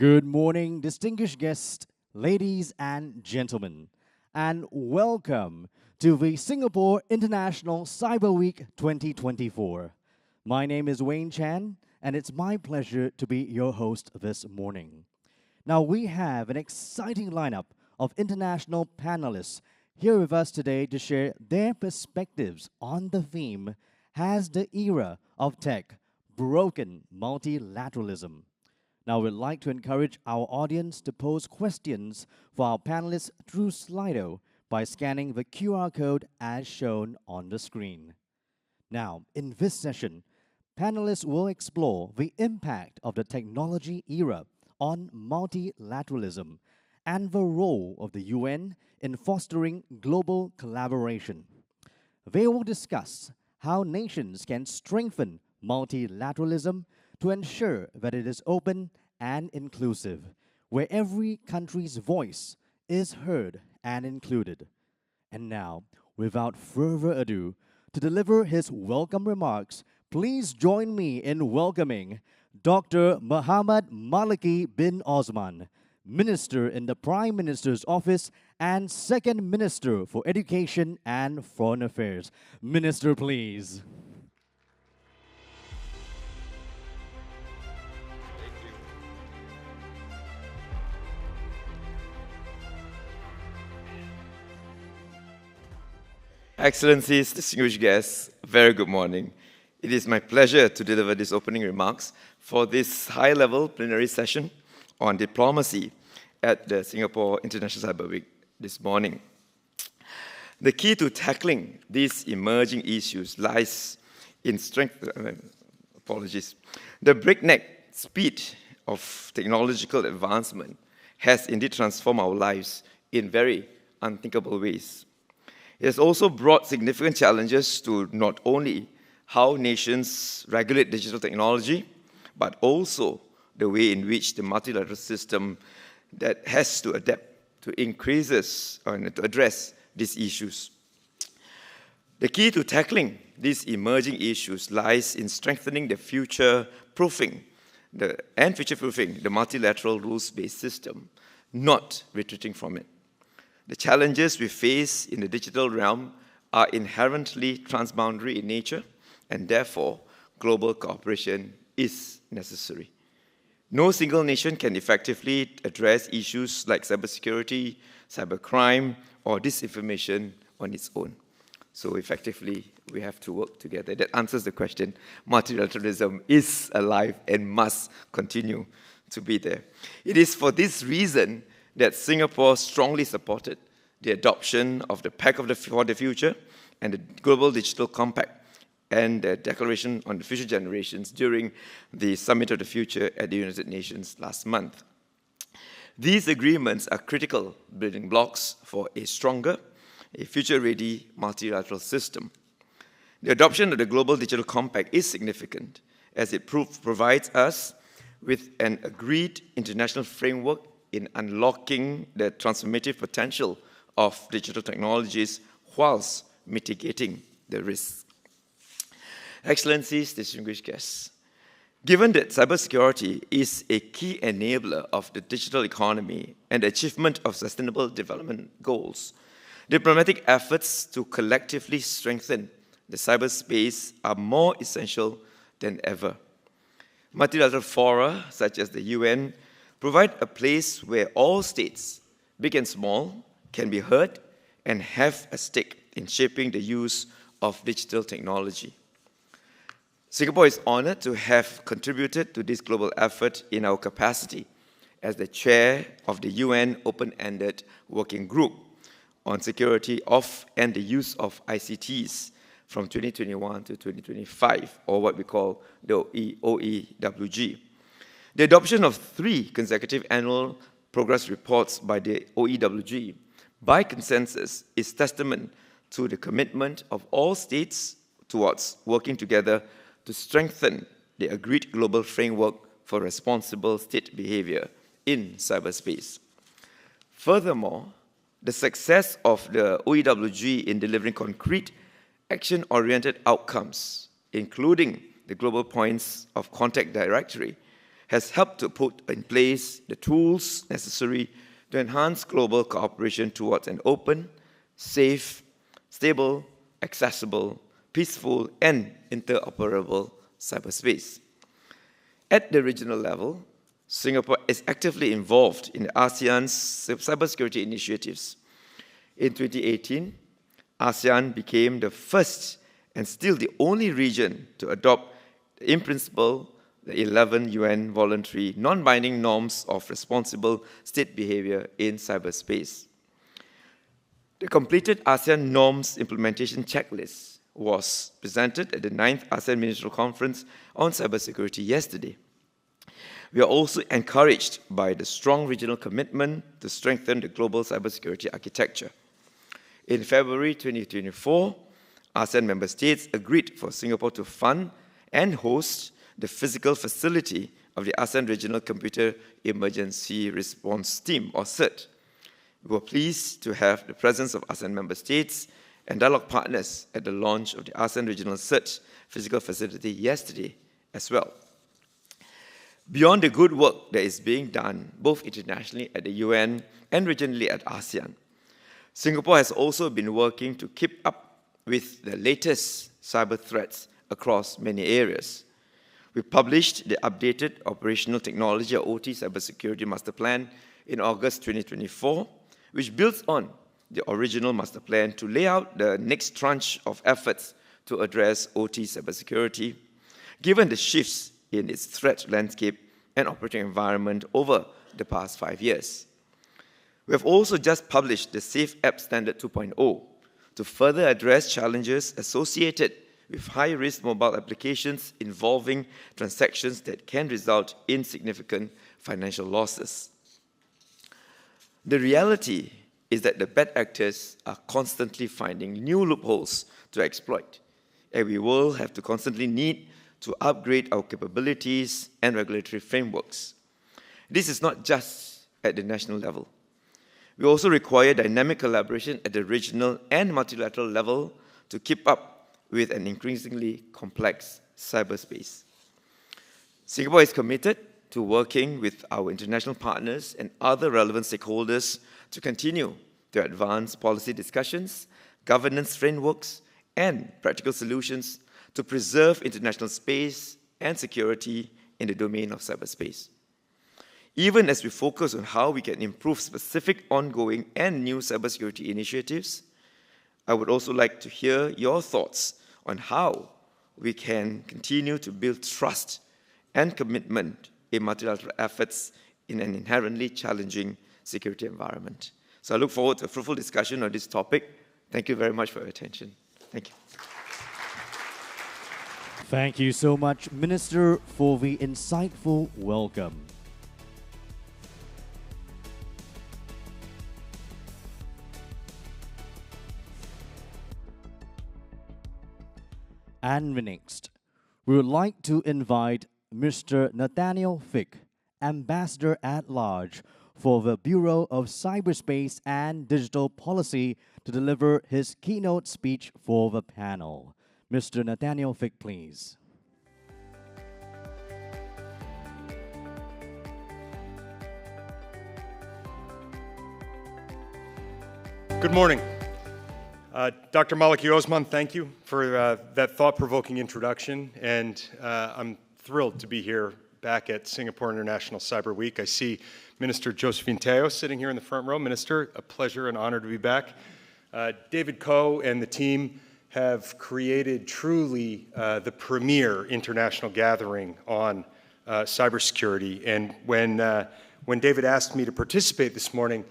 Good morning, distinguished guests, ladies and gentlemen, and welcome to the Singapore International Cyber Week 2024. My name is Wayne Chan, and it's my pleasure to be your host this morning. Now, we have an exciting lineup of international panelists here with us today to share their perspectives on the theme, Has the Era of Tech Broken Multilateralism? Now, we'd like to encourage our audience to pose questions for our panelists through Slido by scanning the QR code as shown on the screen. Now, in this session, panelists will explore the impact of the technology era on multilateralism and the role of the UN in fostering global collaboration. They will discuss how nations can strengthen multilateralism to ensure that it is open and inclusive, where every country's voice is heard and included. And now, without further ado, to deliver his welcome remarks, please join me in welcoming Dr. Muhammad Maliki bin Osman, Minister in the Prime Minister's Office and Second Minister for Education and Foreign Affairs. Minister, please. Excellencies, distinguished guests, very good morning. It is my pleasure to deliver these opening remarks for this high-level plenary session on diplomacy at the Singapore International Cyber Week this morning. The key to tackling these emerging issues lies in The breakneck speed of technological advancement has indeed transformed our lives in very unthinkable ways. It has also brought significant challenges to not only how nations regulate digital technology, but also the way in which the multilateral system that has to adapt to increases and to address these issues. The key to tackling these emerging issues lies in strengthening the future-proofing the multilateral rules-based system, not retreating from it. The challenges we face in the digital realm are inherently transboundary in nature, and therefore, global cooperation is necessary. No single nation can effectively address issues like cybersecurity, cybercrime, or disinformation on its own. So effectively, we have to work together. That answers the question. Multilateralism is alive and must continue to be there. It is for this reason that Singapore strongly supported the adoption of the Pact for the Future and the Global Digital Compact and the Declaration on the Future Generations during the Summit of the Future at the United Nations last month. These agreements are critical building blocks for a stronger, a future-ready multilateral system. The adoption of the Global Digital Compact is significant as it provides us with an agreed international framework in unlocking the transformative potential of digital technologies whilst mitigating the risks. Excellencies, distinguished guests, given that cybersecurity is a key enabler of the digital economy and the achievement of sustainable development goals, diplomatic efforts to collectively strengthen the cyberspace are more essential than ever. Multilateral fora, such as the UN, provide a place where all states, big and small, can be heard and have a stake in shaping the use of digital technology. Singapore is honored to have contributed to this global effort in our capacity as the chair of the UN Open-Ended Working Group on Security of and the Use of ICTs from 2021 to 2025, or what we call the OEWG. The adoption of 3 consecutive annual progress reports by the OEWG by consensus is testament to the commitment of all states towards working together to strengthen the agreed global framework for responsible state behavior in cyberspace. Furthermore, the success of the OEWG in delivering concrete, action-oriented outcomes, including the Global Points of Contact Directory, has helped to put in place the tools necessary to enhance global cooperation towards an open, safe, stable, accessible, peaceful, and interoperable cyberspace. At the regional level, Singapore is actively involved in ASEAN's cybersecurity initiatives. In 2018, ASEAN became the first and still the only region to adopt, in principle, the 11 UN voluntary non-binding norms of responsible state behavior in cyberspace. The completed ASEAN norms implementation checklist was presented at the 9th ASEAN Ministerial Conference on Cybersecurity yesterday. We are also encouraged by the strong regional commitment to strengthen the global cybersecurity architecture. In February 2024, ASEAN member states agreed for Singapore to fund and host the physical facility of the ASEAN Regional Computer Emergency Response Team, or CERT. We were pleased to have the presence of ASEAN member states and dialogue partners at the launch of the ASEAN Regional CERT physical facility yesterday as well. Beyond the good work that is being done, both internationally at the UN and regionally at ASEAN, Singapore has also been working to keep up with the latest cyber threats across many areas. We published the updated Operational Technology or OT Cybersecurity Master Plan in August 2024, which builds on the original master plan to lay out the next tranche of efforts to address OT cybersecurity, given the shifts in its threat landscape and operating environment over the past 5 years. We have also just published the Safe App Standard 2.0 to further address challenges associated with high-risk mobile applications involving transactions that can result in significant financial losses. The reality is that the bad actors are constantly finding new loopholes to exploit, and we will have to constantly need to upgrade our capabilities and regulatory frameworks. This is not just at the national level. We also require dynamic collaboration at the regional and multilateral level to keep up with an increasingly complex cyberspace. Singapore is committed to working with our international partners and other relevant stakeholders to continue to advance policy discussions, governance frameworks, and practical solutions to preserve international space and security in the domain of cyberspace. Even as we focus on how we can improve specific ongoing and new cybersecurity initiatives, I would also like to hear your thoughts on how we can continue to build trust and commitment in multilateral efforts in an inherently challenging security environment. So I look forward to a fruitful discussion on this topic. Thank you very much for your attention. Thank you. Thank you so much, Minister, for the insightful welcome. And next, we would like to invite Mr. Nathaniel Fick, Ambassador at Large for the Bureau of Cyberspace and Digital Policy, to deliver his keynote speech for the panel. Mr. Nathaniel Fick, please. Good morning. Dr. Maliki Osman, thank you for that thought-provoking introduction, and I'm thrilled to be here back at Singapore International Cyber Week. I see Minister Josephine Teo sitting here in the front row. Minister, a pleasure and honor to be back. David Koh and the team have created truly the premier international gathering on cybersecurity, and when David asked me to participate this morning,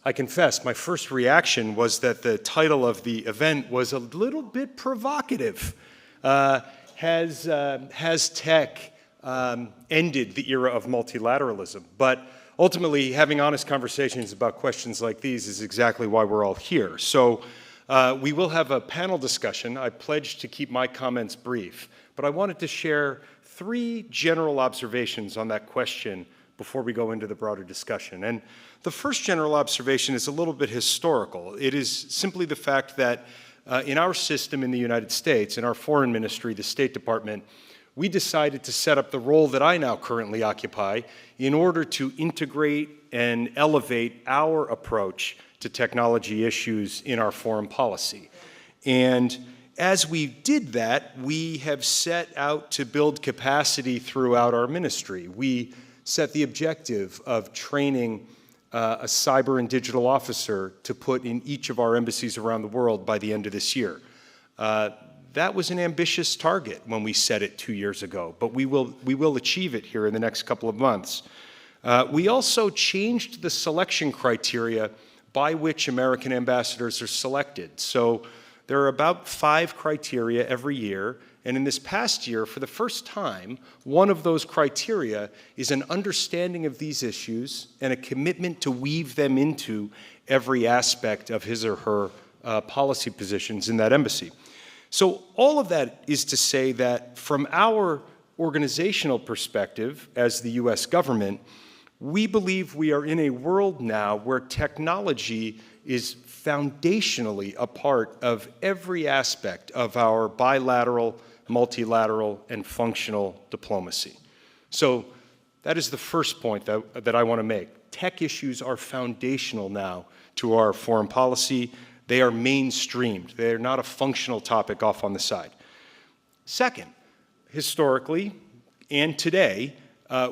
I confess, my first reaction was that the title of the event was a little bit provocative. Has tech ended the era of multilateralism? But ultimately, having honest conversations about questions like these is exactly why we're all here. So we will have a panel discussion. I pledged to keep my comments brief, but I wanted to share 3 general observations on that question before we go into the broader discussion. And the first general observation is a little bit historical. It is simply the fact that in our system in the United States, in our foreign ministry, the State Department, we decided to set up the role that I now currently occupy in order to integrate and elevate our approach to technology issues in our foreign policy. And as we did that, we have set out to build capacity throughout our ministry. We set the objective of training a cyber and digital officer to put in each of our embassies around the world by the end of this year. That was an ambitious target when we set it 2 years ago, but we will achieve it here in the next couple of months. We also changed the selection criteria by which American ambassadors are selected. So there are about 5 criteria every year, and in this past year, for the first time, one of those criteria is an understanding of these issues and a commitment to weave them into every aspect of his or her policy positions in that embassy. So all of that is to say that from our organizational perspective as the US government, we believe we are in a world now where technology is foundationally a part of every aspect of our bilateral, multilateral, and functional diplomacy. So that is the first point that I want to make. Tech issues are foundational now to our foreign policy. They are mainstreamed. They are not a functional topic off on the side. Second, historically and today,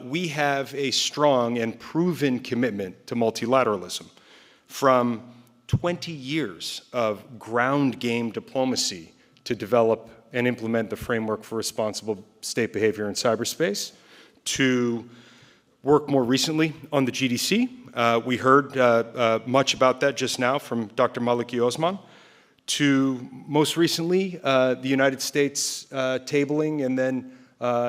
we have a strong and proven commitment to multilateralism. From 20 years of ground game diplomacy to develop and implement the framework for responsible state behavior in cyberspace, to work more recently on the GDC. We heard much about that just now from Dr. Maliki Osman, to most recently the United States tabling and then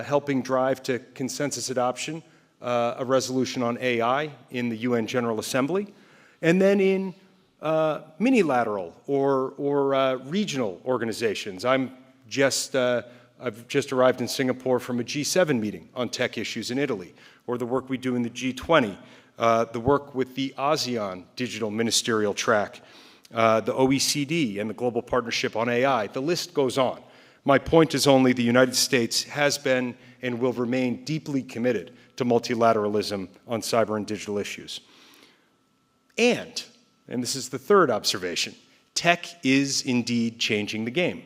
helping drive to consensus adoption a resolution on AI in the UN General Assembly, and then in minilateral or regional organizations. I've just arrived in Singapore from a G7 meeting on tech issues in Italy, or the work we do in the G20, the work with the ASEAN digital ministerial track, the OECD and the Global Partnership on AI. The list goes on. My point is only the United States has been and will remain deeply committed to multilateralism on cyber and digital issues. And this is the third observation, tech is indeed changing the game.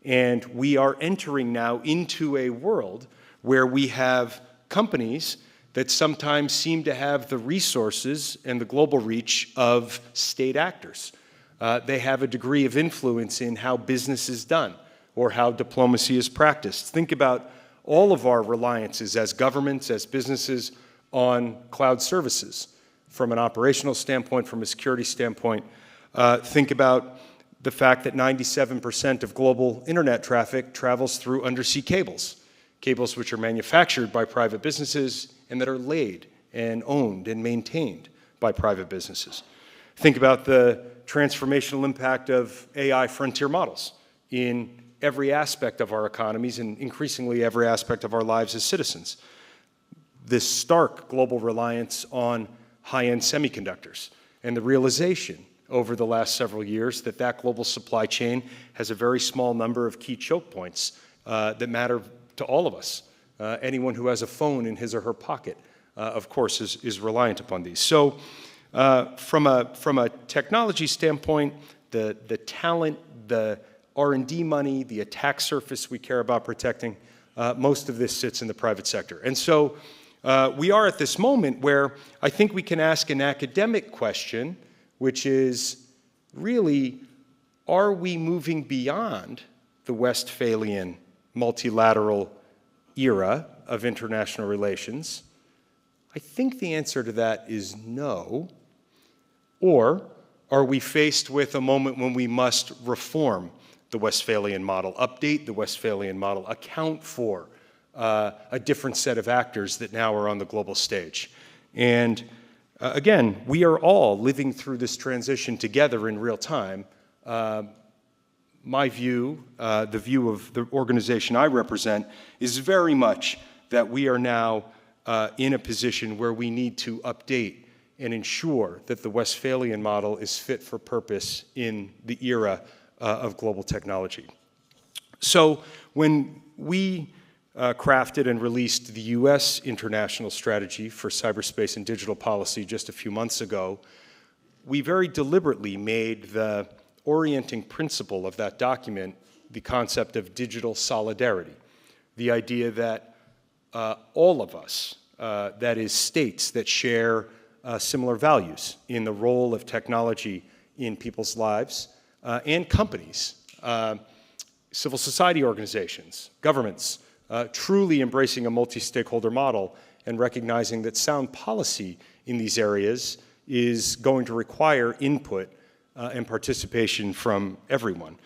And we are entering now into a world where we have companies that sometimes seem to have the resources and the global reach of state actors. They have a degree of influence in how business is done or how diplomacy is practiced. Think about all of our reliances as governments, as businesses, on cloud services. From an operational standpoint, from a security standpoint, think about the fact that 97% of global internet traffic travels through undersea cables, cables which are manufactured by private businesses and that are laid and owned and maintained by private businesses. Think about the transformational impact of AI frontier models in every aspect of our economies and increasingly every aspect of our lives as citizens. This stark global reliance on high-end semiconductors and the realization over the last several years that that global supply chain has a very small number of key choke points that matter to all of us. Anyone who has a phone in his or her pocket, of course, is reliant upon these. So from a technology standpoint, the talent, the R&D money, the attack surface we care about protecting, most of this sits in the private sector. And so we are at this moment where I think we can ask an academic question, which is really, are we moving beyond the Westphalian multilateral era of international relations? I think the answer to that is no. Or are we faced with a moment when we must reform the Westphalian model, update the Westphalian model, account for a different set of actors that now are on the global stage? And again, we are all living through this transition together in real time. My view, the view of the organization I represent, is very much that we are now in a position where we need to update and ensure that the Westphalian model is fit for purpose in the era of global technology. So when we crafted and released the U.S. International Strategy for Cyberspace and Digital Policy just a few months ago, we very deliberately made the orienting principle of that document the concept of digital solidarity, the idea that all of us, that is states that share similar values in the role of technology in people's lives, and companies, civil society organizations, governments, truly embracing a multi-stakeholder model and recognizing that sound policy in these areas is going to require input and participation from everyone.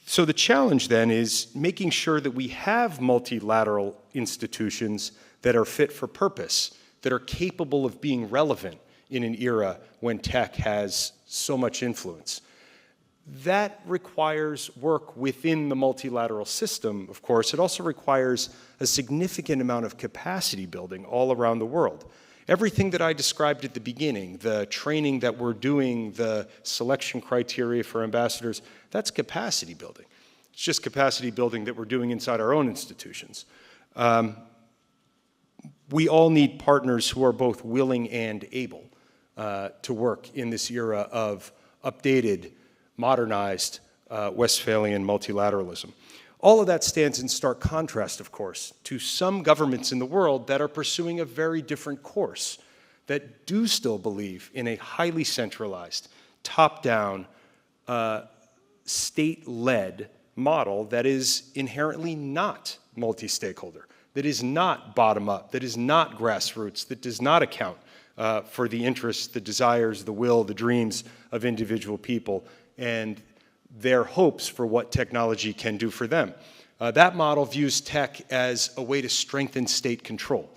So the challenge then is making sure that we have multilateral institutions that are fit for purpose, that are capable of being relevant in an era when tech has so much influence. That requires work within the multilateral system, of course. It also requires a significant amount of capacity building all around the world. Everything that I described at the beginning, the training that we're doing, the selection criteria for ambassadors, that's capacity building. It's just capacity building that we're doing inside our own institutions. We all need partners who are both willing and able to work in this era of updated, modernized Westphalian multilateralism. All of that stands in stark contrast, of course, to some governments in the world that are pursuing a very different course, that do still believe in a highly centralized, top-down, state-led model that is inherently not multi-stakeholder, that is not bottom-up, that is not grassroots, that does not account for the interests, the desires, the will, the dreams of individual people, and their hopes for what technology can do for them. That model views tech as a way to strengthen state control.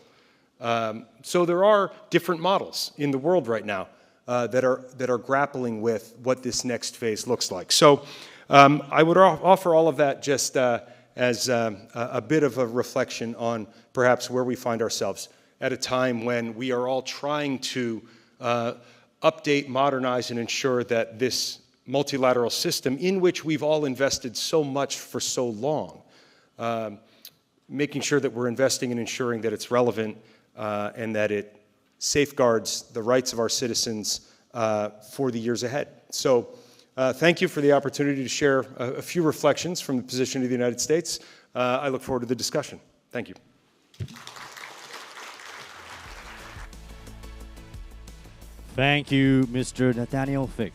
So there are different models in the world right now that are grappling with what this next phase looks like. So I would offer all of that just as a bit of a reflection on perhaps where we find ourselves at a time when we are all trying to update, modernize, and ensure that this multilateral system in which we've all invested so much for so long, making sure that we're investing in ensuring that it's relevant and that it safeguards the rights of our citizens for the years ahead. So thank you for the opportunity to share a few reflections from the position of the United States. I look forward to the discussion. Thank you. Thank you, Mr. Nathaniel Fick.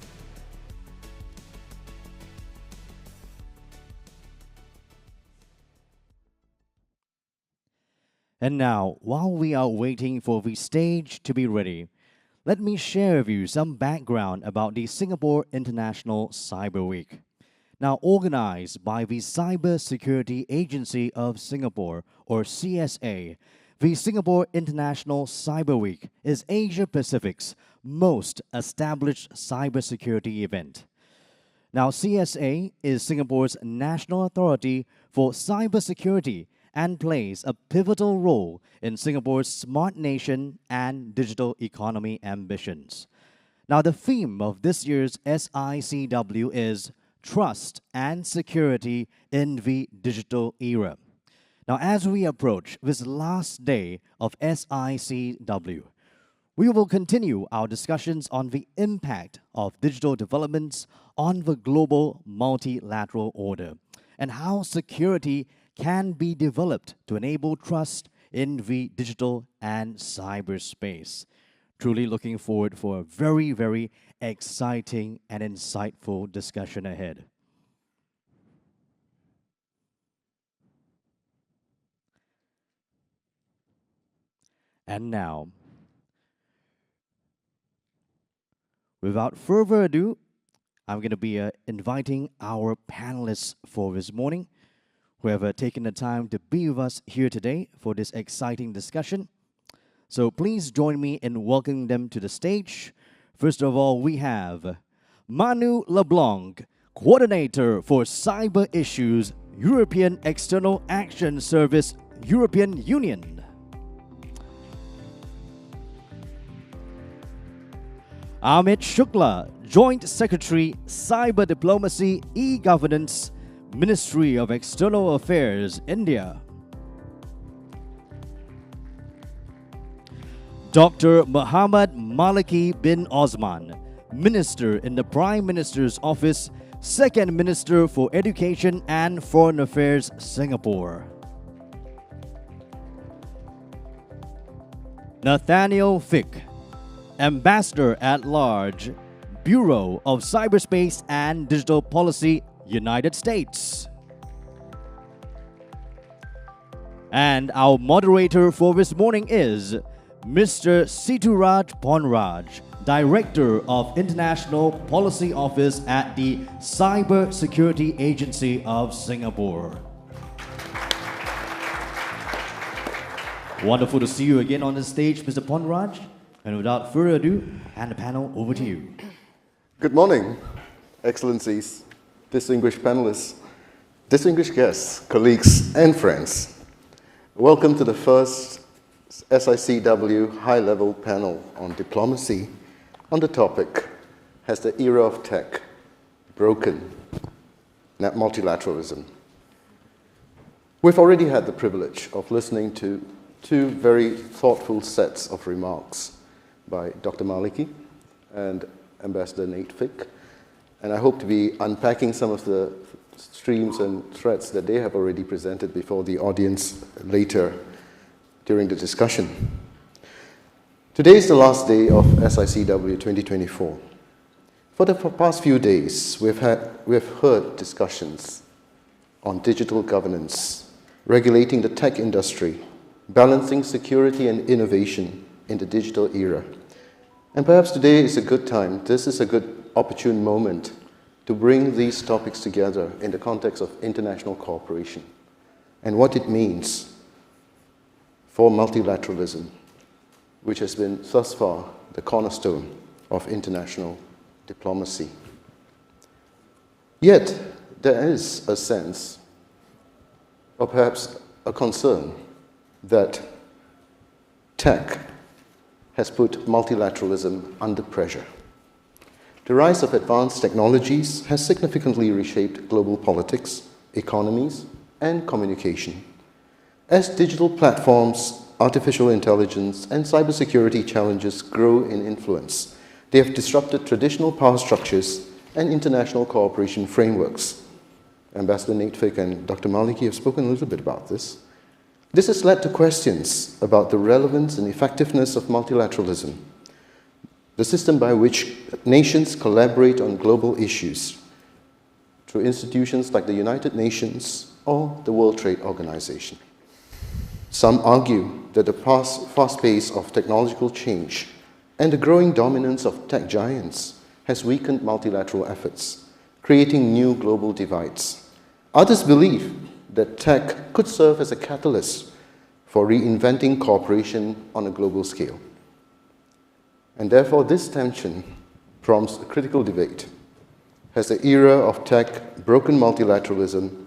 And now, while we are waiting for the stage to be ready, let me share with you some background about the Singapore International Cyber Week. Now, organized by the Cybersecurity Agency of Singapore, or CSA, the Singapore International Cyber Week is Asia Pacific's most established cybersecurity event. Now, CSA is Singapore's national authority for cybersecurity and plays a pivotal role in Singapore's smart nation and digital economy ambitions. Now, the theme of this year's SICW is Trust and Security in the Digital Era. Now, as we approach this last day of SICW, we will continue our discussions on the impact of digital developments on the global multilateral order and how security can be developed to enable trust in the digital and cyberspace. Truly looking forward for a very, very exciting and insightful discussion ahead. And now, without further ado, I'm going to be inviting our panelists for this morning, who have taken the time to be with us here today for this exciting discussion. So please join me in welcoming them to the stage. First of all, we have Manu LeBlanc, Coordinator for Cyber Issues, European External Action Service, European Union. Amit Shukla, Joint Secretary, Cyber Diplomacy, E-Governance, Ministry of External Affairs, India. Dr. Muhammad Maliki bin Osman, Minister in the Prime Minister's Office, Second Minister for Education and Foreign Affairs, Singapore. Nathaniel Fick, Ambassador at Large, Bureau of Cyberspace and Digital Policy, United States. And our moderator for this morning is Mr. Situraj Ponraj, Director of International Policy Office at the Cyber Security Agency of Singapore. Wonderful to see you again on the stage, Mr. Ponraj. And without further ado, hand the panel over to you. Good morning, Excellencies, distinguished panelists, distinguished guests, colleagues, and friends. Welcome to the first SICW high-level panel on diplomacy on the topic, Has the Era of Tech Broken Multilateralism? We've already had the privilege of listening to two very thoughtful sets of remarks by Dr. Maliki and Ambassador Nate Fick, and I hope to be unpacking some of the streams and threads that they have already presented before the audience later during the discussion. Today is the last day of SICW 2024. For the past few days, we have heard discussions on digital governance, regulating the tech industry, balancing security and innovation in the digital era. And perhaps today is a good time, this is a good opportune moment to bring these topics together in the context of international cooperation and what it means for multilateralism, which has been thus far the cornerstone of international diplomacy. Yet, there is a sense, or perhaps a concern, that tech has put multilateralism under pressure. The rise of advanced technologies has significantly reshaped global politics, economies, and communication. As digital platforms, artificial intelligence, and cybersecurity challenges grow in influence, they have disrupted traditional power structures and international cooperation frameworks. Ambassador Nate Fick and Dr. Maliki have spoken a little bit about this. This has led to questions about the relevance and effectiveness of multilateralism, the system by which nations collaborate on global issues through institutions like the United Nations or the World Trade Organization. Some argue that the fast pace of technological change and the growing dominance of tech giants has weakened multilateral efforts, creating new global divides. Others believe that tech could serve as a catalyst for reinventing cooperation on a global scale. And therefore, this tension prompts a critical debate. Has the era of tech broken multilateralism,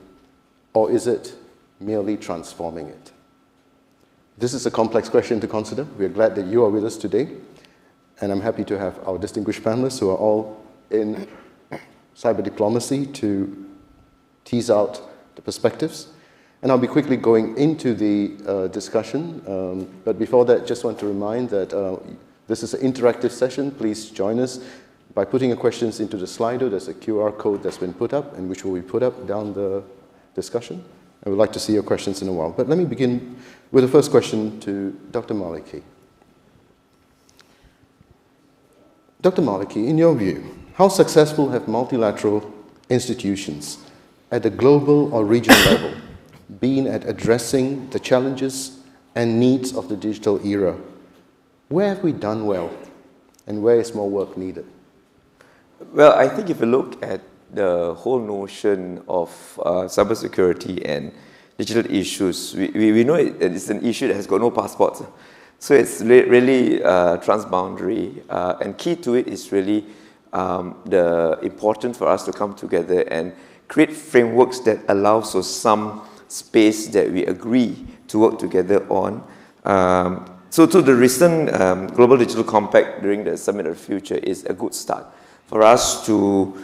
or is it merely transforming it? This is a complex question to consider. We are glad that you are with us today, and I'm happy to have our distinguished panelists who are all in cyber diplomacy to tease out the perspectives. And I'll be quickly going into the discussion. But before that, just want to remind that this is an interactive session. Please join us by putting your questions into the Slido. There's a QR code that's been put up and which will be put up down the discussion. I would like to see your questions in a while. But let me begin with the first question to Dr. Maliki. Dr. Maliki, in your view, how successful have multilateral institutions at the global or regional level been at addressing the challenges and needs of the digital era? Where have we done well, and where is more work needed? Well, I think if you look at the whole notion of cybersecurity and digital issues, we know it's an issue that has got no passports. So it's really transboundary, and key to it is really the important for us to come together and create frameworks that allows for some space that we agree to work together on. So to the recent Global Digital Compact during the Summit of the Future is a good start for us to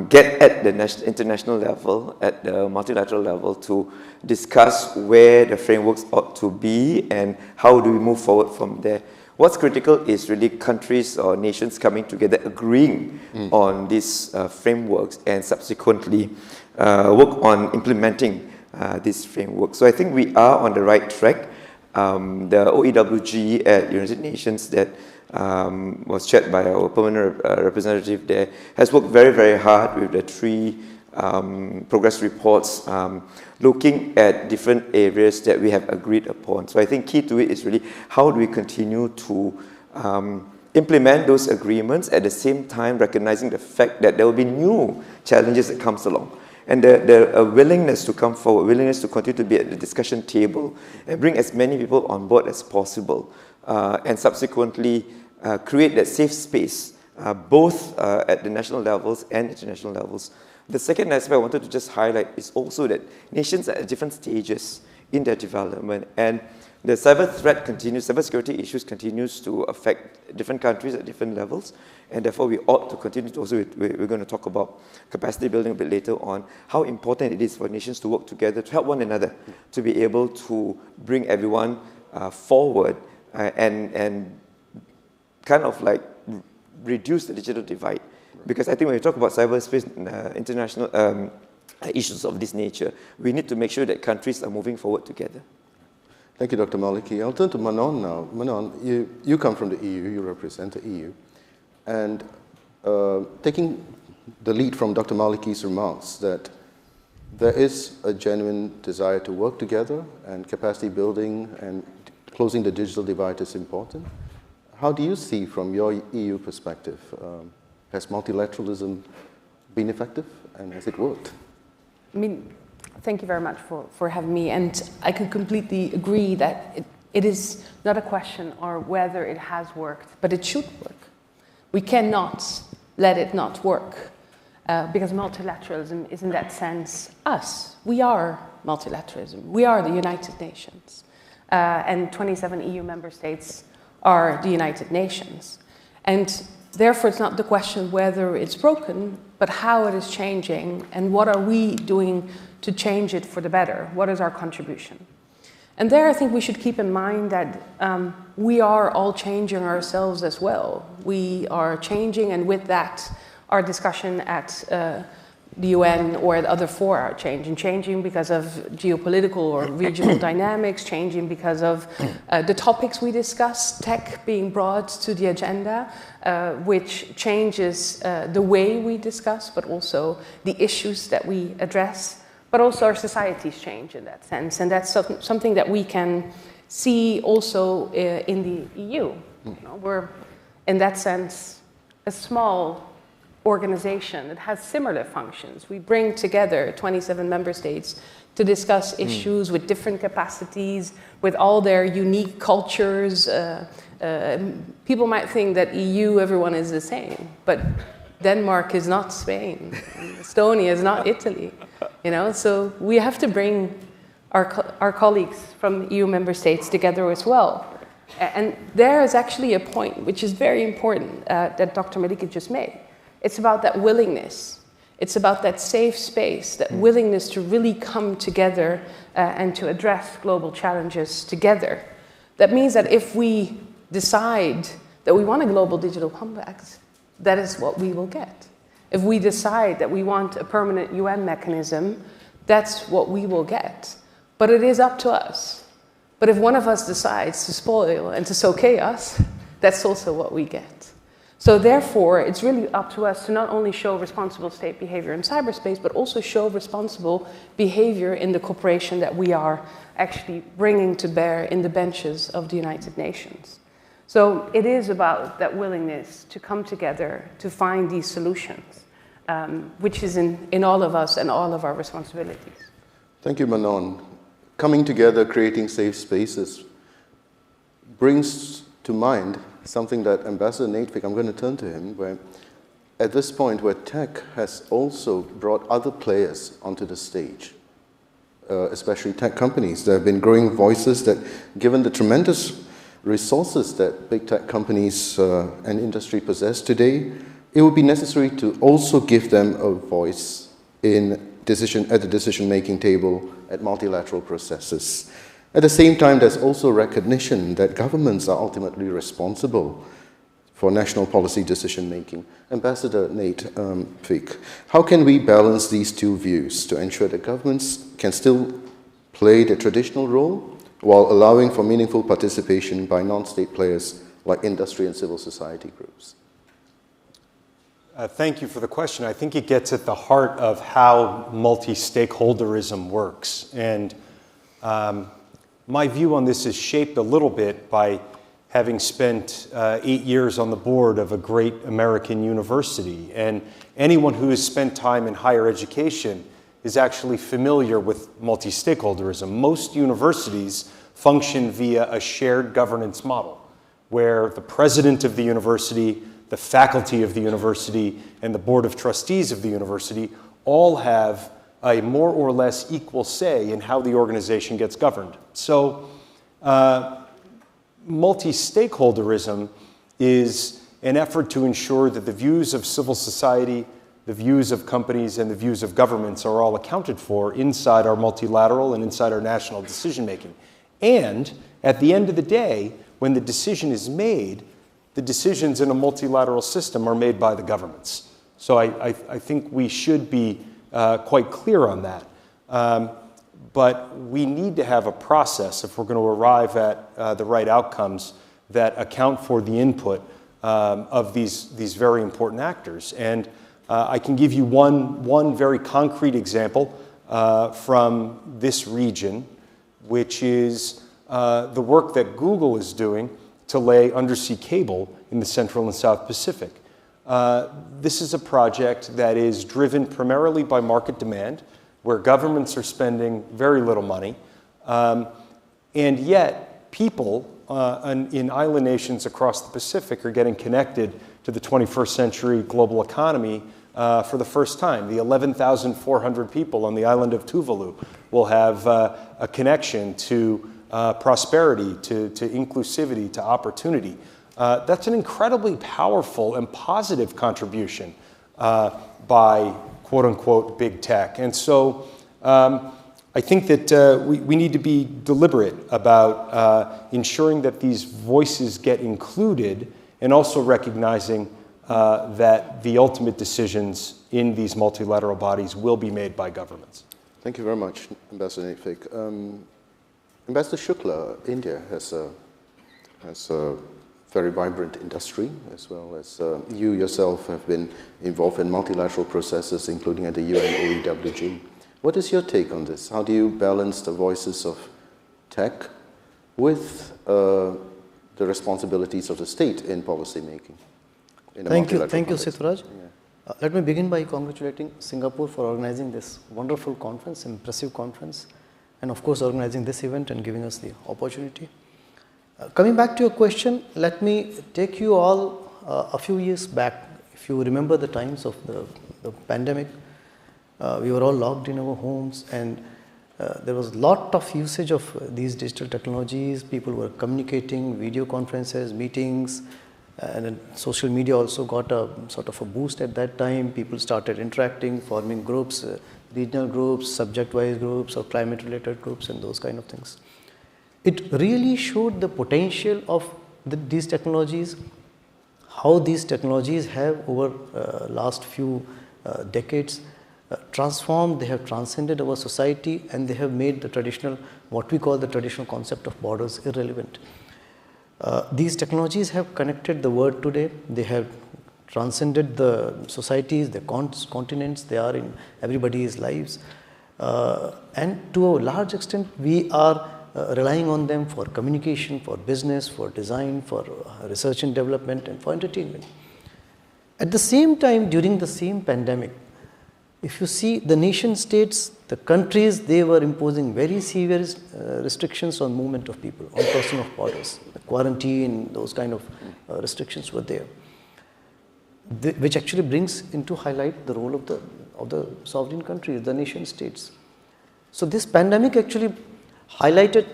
get at the international level, at the multilateral level, to discuss where the frameworks ought to be and how do we move forward from there. What's critical is really countries or nations coming together, agreeing on these frameworks, and subsequently work on implementing this framework. So I think we are on the right track. The OEWG at United Nations that was chaired by our permanent representative there has worked very, very hard with the 3 progress reports, looking at different areas that we have agreed upon. So I think key to it is really how do we continue to implement those agreements, at the same time recognizing the fact that there will be new challenges that comes along. And the willingness to come forward, willingness to continue to be at the discussion table and bring as many people on board as possible, and subsequently create that safe space, both at the national levels and international levels. The second aspect I wanted to just highlight is also that nations are at different stages in their development, and the cyber threat continues, cybersecurity issues continues to affect different countries at different levels, and therefore we ought to continue to also, we're going to talk about capacity building a bit later on, how important it is for nations to work together to help one another, to be able to bring everyone forward and kind of like reduce the digital divide. Because I think when we talk about cyberspace, international issues of this nature, we need to make sure that countries are moving forward together. Thank you, Dr. Maliki. I'll turn to Manon now. Manon, you come from the EU, you represent the EU. And taking the lead from Dr. Maliki's remarks that there is a genuine desire to work together and capacity building and closing the digital divide is important. How do you see from your EU perspective? Has multilateralism been effective and has it worked? I mean, thank you very much for having me. And I can completely agree that it is not a question or whether it has worked, but it should work. We cannot let it not work because multilateralism is in that sense us. We are multilateralism. We are the United Nations. And 27 EU member states are the United Nations. And therefore, it's not the question whether it's broken, but how it is changing and what are we doing to change it for the better? What is our contribution? And there I think we should keep in mind that we are all changing ourselves as well. We are changing, and with that, our discussion at the UN or at other fora are changing because of geopolitical or regional dynamics, changing because of the topics we discuss, tech being brought to the agenda, which changes the way we discuss, but also the issues that we address, but also our societies change in that sense. And that's something that we can see also in the EU. You know, we're, in that sense, a small organization that has similar functions. We bring together 27 member states to discuss issues with different capacities, with all their unique cultures. People might think that EU, everyone is the same, but Denmark is not Spain, Estonia is not Italy, you know. So we have to bring our colleagues from EU member states together as well. And there is actually a point which is very important that Dr. Maliki just made. It's about that willingness. It's about that safe space, that willingness to really come together and to address global challenges together. That means that if we decide that we want a global digital compact, that is what we will get. If we decide that we want a permanent UN mechanism, that's what we will get. But it is up to us. But if one of us decides to spoil and to sow chaos, that's also what we get. So therefore, it's really up to us to not only show responsible state behavior in cyberspace, but also show responsible behavior in the cooperation that we are actually bringing to bear in the benches of the United Nations. So it is about that willingness to come together to find these solutions, which is in all of us and all of our responsibilities. Thank you, Manon. Coming together, creating safe spaces brings to mind something that Ambassador Natvik, I'm going to turn to him, where at this point where tech has also brought other players onto the stage, especially tech companies. There have been growing voices that, given the tremendous resources that big tech companies and industry possess today, it would be necessary to also give them a voice at the decision-making table at multilateral processes. At the same time, there's also recognition that governments are ultimately responsible for national policy decision-making. Ambassador Nate Fick, how can we balance these two views to ensure that governments can still play their traditional role while allowing for meaningful participation by non-state players like industry and civil society groups? Thank you for the question. I think it gets at the heart of how multi-stakeholderism works. And my view on this is shaped a little bit by having spent 8 years on the board of a great American university. And anyone who has spent time in higher education is actually familiar with multi-stakeholderism. Most universities function via a shared governance model, where the president of the university, the faculty of the university, and the board of trustees of the university all have a more or less equal say in how the organization gets governed. So multi-stakeholderism is an effort to ensure that the views of civil society, the views of companies, and the views of governments are all accounted for inside our multilateral and inside our national decision-making. And at the end of the day, when the decision is made, the decisions in a multilateral system are made by the governments. So I think we should be quite clear on that. But we need to have a process if we're going to arrive at the right outcomes that account for the input of these very important actors. And I can give you one very concrete example from this region, which is the work that Google is doing to lay undersea cable in the Central and South Pacific. This is a project that is driven primarily by market demand, where governments are spending very little money, and yet people in island nations across the Pacific are getting connected to the 21st century global economy for the first time. The 11,400 people on the island of Tuvalu will have a connection to prosperity, to inclusivity, to opportunity. That's an incredibly powerful and positive contribution by quote-unquote big tech. And so I think that we need to be deliberate about ensuring that these voices get included, and also recognizing that the ultimate decisions in these multilateral bodies will be made by governments. Thank you very much, Ambassador Fick. Ambassador Shukla, India has a very vibrant industry, as well as you yourself have been involved in multilateral processes, including at the UN OEWG. What is your take on this? How do you balance the voices of tech with the responsibilities of the state in policy making? Thank you, Sitraj. Yeah. Let me begin by congratulating Singapore for organizing this wonderful conference, impressive conference, and of course organizing this event and giving us the opportunity. Coming back to your question, let me take you all a few years back. If you remember the times of the pandemic, we were all locked in our homes, and there was a lot of usage of these digital technologies. People were communicating, video conferences, meetings, and then social media also got a sort of a boost at that time. People started interacting, forming groups, regional groups, subject-wise groups, or climate-related groups, and those kind of things. It really showed the potential of these technologies, how these technologies have over last few decades transformed, they have transcended our society, and they have made the traditional, what we call the traditional concept of borders, irrelevant. These technologies have connected the world today. They have transcended the societies, the continents. They are in everybody's lives. And to a large extent, we are relying on them for communication, for business, for design, for research and development, and for entertainment. At the same time, during the same pandemic, if you see the nation states, the countries, they were imposing very severe restrictions on movement of people, on crossing of borders. The quarantine, those kind of restrictions were there, which actually brings into highlight the role of the sovereign countries, the nation states. So this pandemic actually highlighted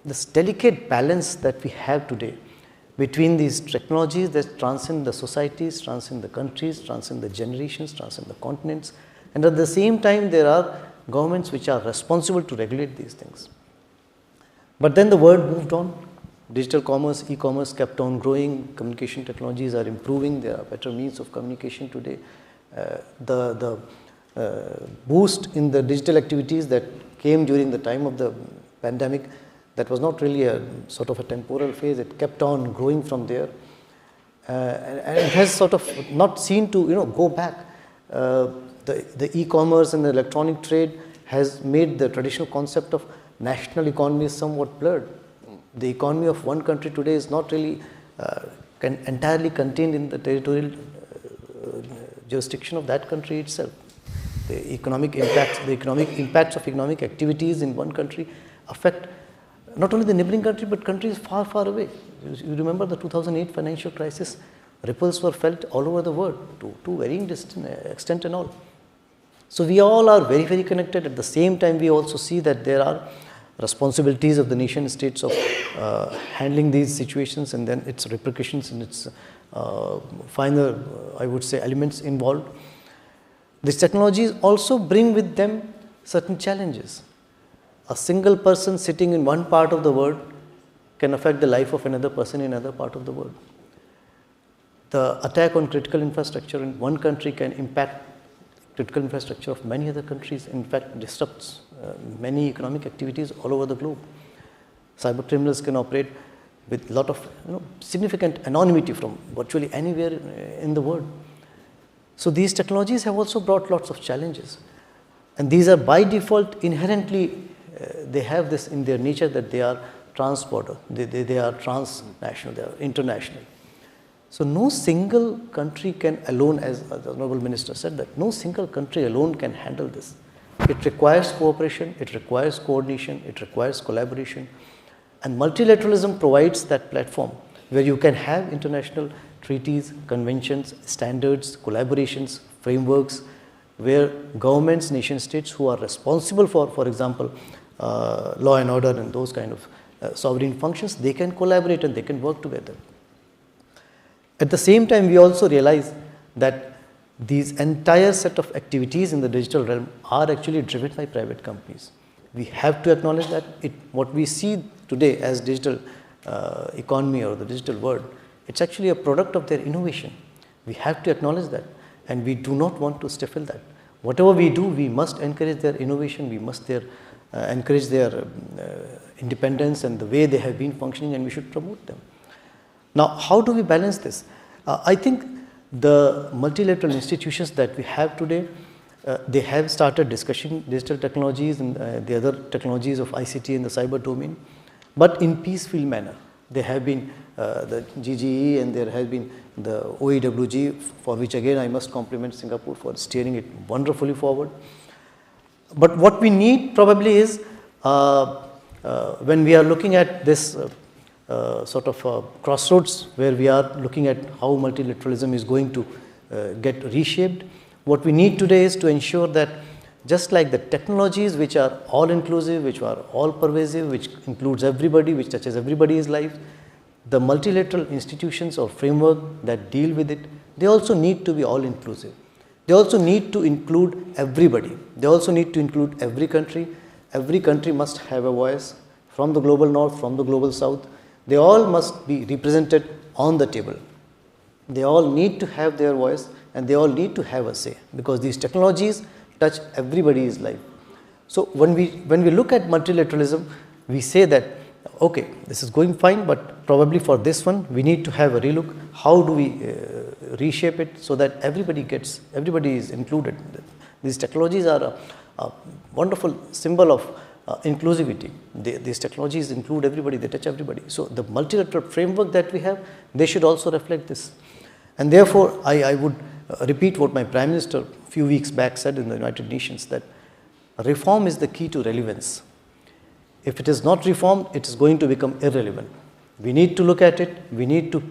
this delicate balance that we have today between these technologies that transcend the societies, transcend the countries, transcend the generations, transcend the continents, and at the same time there are governments which are responsible to regulate these things. But then the world moved on. Digital commerce, e-commerce kept on growing. Communication technologies are improving. There are better means of communication today. The boost in the digital activities that came during the time of the pandemic, that was not really a sort of a temporal phase. It kept on growing from there. And it has sort of not seen to go back. The e-commerce and the electronic trade has made the traditional concept of national economy somewhat blurred. The economy of one country today is not really entirely contained in the territorial jurisdiction of that country itself. The economic impacts of economic activities in one country affect not only the neighboring country but countries far, far away. You remember the 2008 financial crisis, ripples were felt all over the world to varying extent and all. So we all are very, very connected. At the same time, we also see that there are responsibilities of the nation states of handling these situations and then its repercussions and its finer, I would say, elements involved. These technologies also bring with them certain challenges. A single person sitting in one part of the world can affect the life of another person in another part of the world. The attack on critical infrastructure in one country can impact critical infrastructure of many other countries, in fact disrupts many economic activities all over the globe. Cyber criminals can operate with a lot of significant anonymity from virtually anywhere in the world. So these technologies have also brought lots of challenges. And these are by default inherently, they have this in their nature that they are trans-border, they are transnational, they are international. So no single country can alone, as the Honorable Minister said, that no single country alone can handle this. It requires cooperation, it requires coordination, it requires collaboration. And multilateralism provides that platform where you can have international treaties, conventions, standards, collaborations, frameworks, where governments, nation states who are responsible for example, law and order and those kind of sovereign functions, they can collaborate and they can work together. At the same time, we also realize that these entire set of activities in the digital realm are actually driven by private companies. We have to acknowledge that what we see today as digital economy or the digital world, it's actually a product of their innovation. We have to acknowledge that, and we do not want to stifle that. Whatever we do, we must encourage their innovation, we must encourage their independence and the way they have been functioning, and we should promote them. Now, how do we balance this? I think the multilateral institutions that we have today, they have started discussing digital technologies and the other technologies of ICT in the cyber domain, but in peaceful manner. There have been the GGE and there has been the OEWG, for which again I must compliment Singapore for steering it wonderfully forward. But what we need probably is, when we are looking at this sort of crossroads where we are looking at how multilateralism is going to get reshaped, what we need today is to ensure that just like the technologies which are all inclusive, which are all pervasive, which includes everybody, which touches everybody's life, the multilateral institutions or framework that deal with it, they also need to be all inclusive. They also need to include everybody. They also need to include every country. Every country must have a voice, from the global north, from the global south. They all must be represented on the table. They all need to have their voice and they all need to have a say, because these technologies touch everybody's life. So when we look at multilateralism, we say that, okay, this is going fine, but probably for this one, we need to have a relook. How do we reshape it so that everybody is included? These technologies are a wonderful symbol of inclusivity. These technologies include everybody, they touch everybody. So the multilateral framework that we have, they should also reflect this. And therefore, I would repeat what my Prime Minister a few weeks back said in the United Nations, that reform is the key to relevance. If it is not reformed, it is going to become irrelevant. We need to look at it, we need to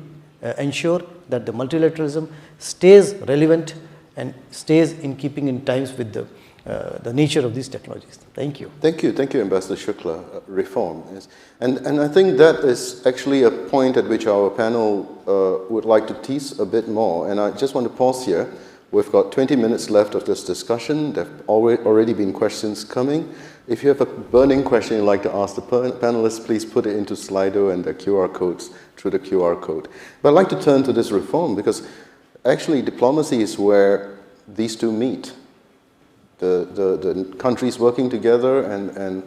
ensure that the multilateralism stays relevant and stays in keeping in times with the nature of these technologies. Thank you. Thank you, Ambassador Shukla. Reform is, and I think that is actually a point at which our panel would like to tease a bit more. And I just want to pause here. We've got 20 minutes left of this discussion. There have already been questions coming. If you have a burning question you'd like to ask the panelists, please put it into Slido and the QR codes through the QR code. But I'd like to turn to this reform because actually diplomacy is where these two meet. The countries working together and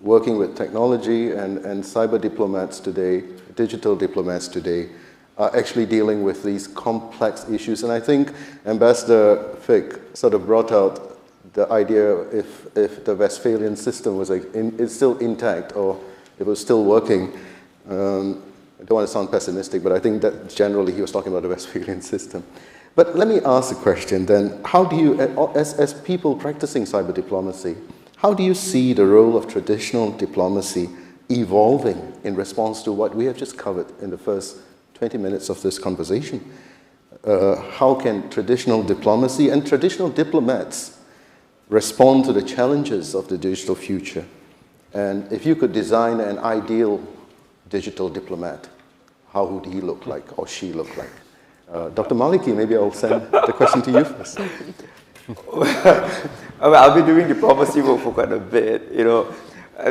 working with technology and cyber diplomats today, digital diplomats today, are actually dealing with these complex issues. And I think Ambassador Fick sort of brought out the idea if the Westphalian system was is still intact or it was still working. I don't want to sound pessimistic, but I think that generally he was talking about the Westphalian system. But let me ask a question then. How do you, as people practicing cyber diplomacy, how do you see the role of traditional diplomacy evolving in response to what we have just covered in the first 20 minutes of this conversation? How can traditional diplomacy and traditional diplomats respond to the challenges of the digital future? And if you could design an ideal digital diplomat, how would he look like or she look like? Dr. Maliki, maybe I'll send the question to you first. I've been doing diplomacy work for quite a bit.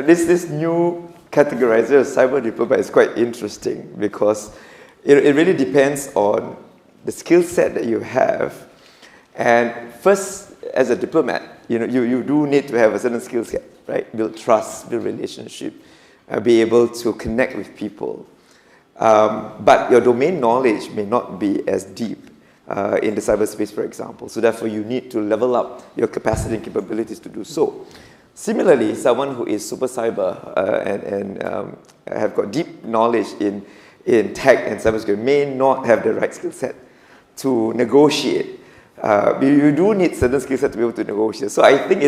This new categorization of cyber diplomat is quite interesting because it really depends on the skill set that you have. And first, as a diplomat, you do need to have a certain skill set, right? Build trust, build relationship, be able to connect with people. But your domain knowledge may not be as deep in the cyberspace, for example. So therefore, you need to level up your capacity and capabilities to do so. Similarly, someone who is super cyber and have got deep knowledge in tech and cybersecurity may not have the right skill set to negotiate. You do need certain skill set to be able to negotiate. So I think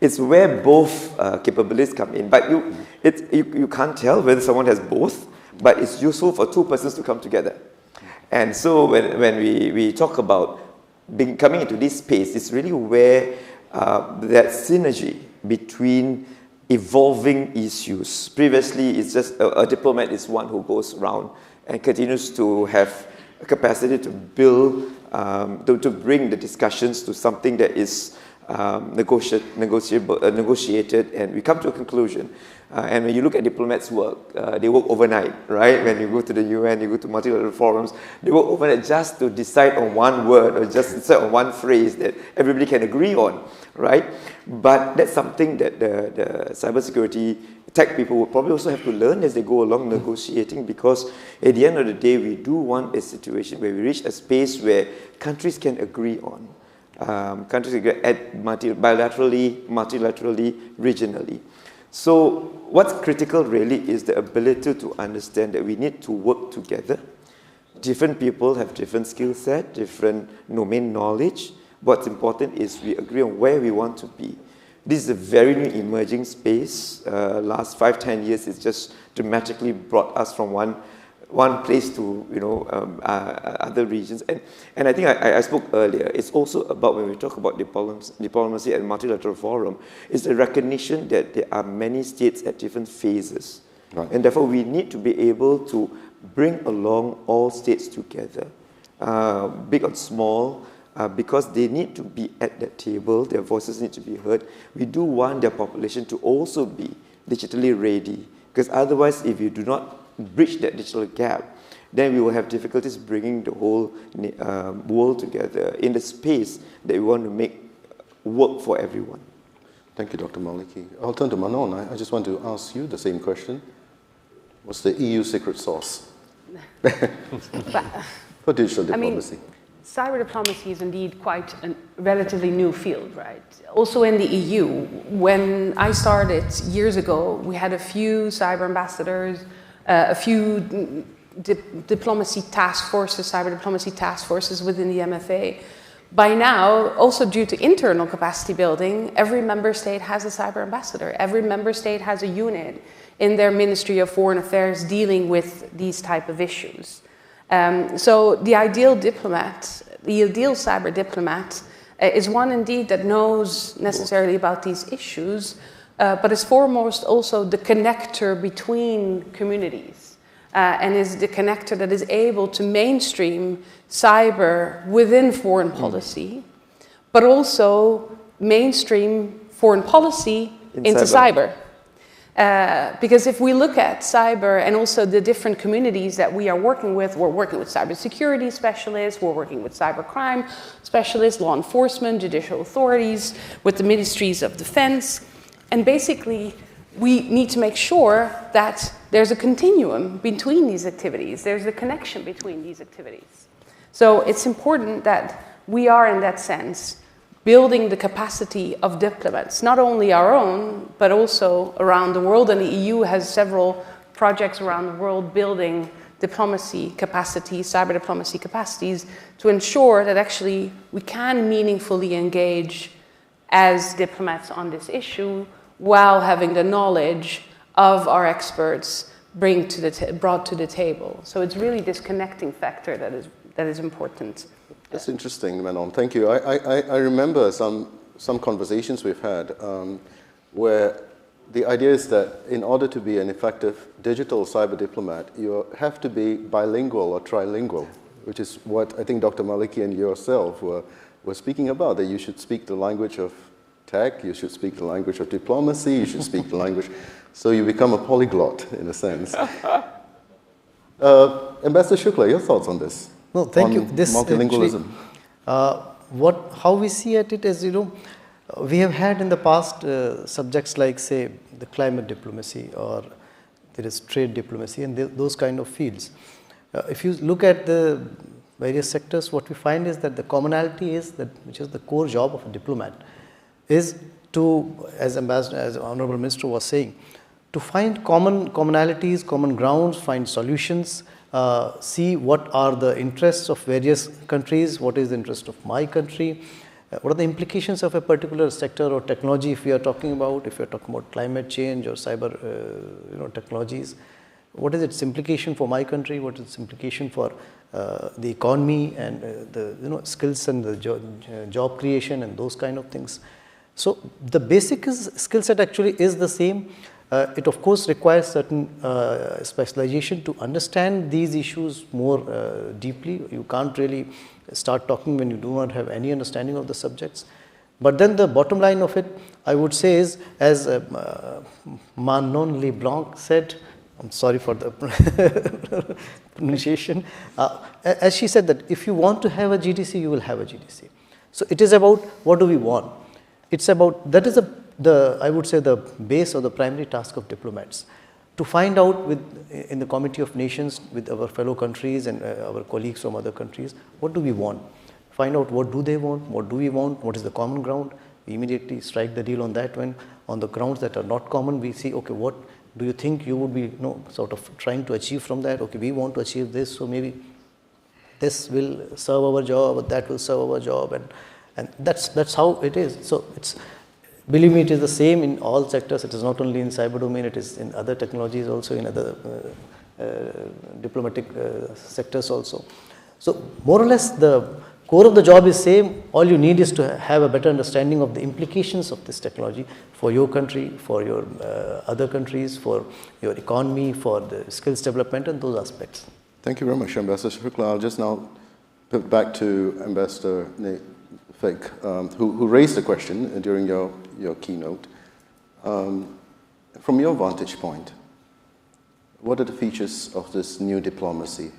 it's where both capabilities come in. But you can't tell whether someone has both, but it's useful for two persons to come together. And so when we talk about coming into this space, it's really where that synergy between evolving issues. Previously, it's just a diplomat is one who goes around and continues to have a capacity to build, to bring the discussions to something that is negotiated, and we come to a conclusion. And when you look at diplomats' work, they work overnight, right? When you go to the UN, you go to multilateral forums, they work overnight just to decide on one word or just decide on one phrase that everybody can agree on, right? But that's something that the cybersecurity tech people will probably also have to learn as they go along negotiating, because at the end of the day, we do want a situation where we reach a space where countries can agree on. Countries agree bilaterally, multilaterally, regionally. So what's critical really is the ability to understand that we need to work together. Different people have different skill set, different domain knowledge. What's important is we agree on where we want to be. This is a very new emerging space. Last 5-10 years, it's just dramatically brought us from one place to other regions. And I think I spoke earlier, it's also about when we talk about diplomacy and multilateral forum, it's a recognition that there are many states at different phases. Right. And therefore we need to be able to bring along all states together, big or small, because they need to be at that table, their voices need to be heard. We do want their population to also be digitally ready, because otherwise if you do not bridge that digital gap, then we will have difficulties bringing the whole world together in the space that we want to make work for everyone. Thank you, Dr. Maliki. I'll turn to Manon. I just want to ask you the same question. What's the EU secret sauce for digital diplomacy? Cyber diplomacy is indeed quite a relatively new field, right? Also in the EU, when I started years ago, we had a few cyber ambassadors, a few diplomacy task forces, cyber diplomacy task forces within the MFA. By now, also due to internal capacity building, every member state has a cyber ambassador. Every member state has a unit in their Ministry of Foreign Affairs dealing with these type of issues. So the ideal diplomat, the ideal cyber diplomat, is one indeed that knows necessarily about these issues, but is foremost also the connector between communities. and is the connector that is able to mainstream cyber within foreign policy, but also mainstream foreign policy into cyber. Because if we look at cyber and also the different communities that we are working with, we're working with cybersecurity specialists, we're working with cybercrime specialists, law enforcement, judicial authorities, with the ministries of defense. And basically, we need to make sure that there's a continuum between these activities. There's a connection between these activities. So it's important that we are, in that sense, building the capacity of diplomats, not only our own, but also around the world. And the EU has several projects around the world building diplomacy capacity, cyber diplomacy capacities, to ensure that actually we can meaningfully engage as diplomats on this issue while having the knowledge of our experts brought to the table. So it's really this connecting factor that is important. That's interesting, Manon. Thank you. I remember some conversations we've had where the idea is that in order to be an effective digital cyber diplomat, you have to be bilingual or trilingual, which is what I think Dr. Maliki and yourself were speaking about, that you should speak the language of tech, you should speak the language of diplomacy, you should speak the language, so you become a polyglot in a sense. Ambassador Shukla, your thoughts on this? No, thank you. This multilingualism. Actually, how we see at it is, we have had in the past subjects like, say, the climate diplomacy, or there is trade diplomacy, and those kind of fields. If you look at the various sectors, what we find is that the commonality is that, which is the core job of a diplomat, is to, as Honorable Minister was saying, to find commonalities, common grounds, find solutions, see what are the interests of various countries, what is the interest of my country, what are the implications of a particular sector or technology if we are talking about, if we are talking about climate change or cyber technologies, what is its implication for my country, what is its implication for the economy and the skills and the job creation and those kind of things. So the basic skill set actually is the same. It of course requires certain specialization to understand these issues more deeply. You can't really start talking when you do not have any understanding of the subjects. But then the bottom line of it, I would say, is, as Manon LeBlanc said, I'm sorry for the pronunciation, as she said that if you want to have a GDC, you will have a GDC. So it is about what do we want. It's about, that is I would say, the base or the primary task of diplomats, to find out in the Committee of Nations with our fellow countries and our colleagues from other countries, what do we want? Find out what do they want, what do we want, what is the common ground. We immediately strike the deal on that one. On the grounds that are not common, we see, okay, what do you think you would be sort of trying to achieve from that? Okay, we want to achieve this, so maybe this will serve our job, or that will serve our job, and that's how it is. So it's, believe me, it is the same in all sectors. It is not only in cyber domain, it is in other technologies also, in other diplomatic sectors also. So more or less the core of the job is same. All you need is to have a better understanding of the implications of this technology for your country, for your other countries, for your economy, for the skills development and those aspects. Thank you very much, Ambassador Shukla. I'll just now put back to Ambassador Fake, who raised the question during your keynote. From your vantage point, what are the features of this new diplomacy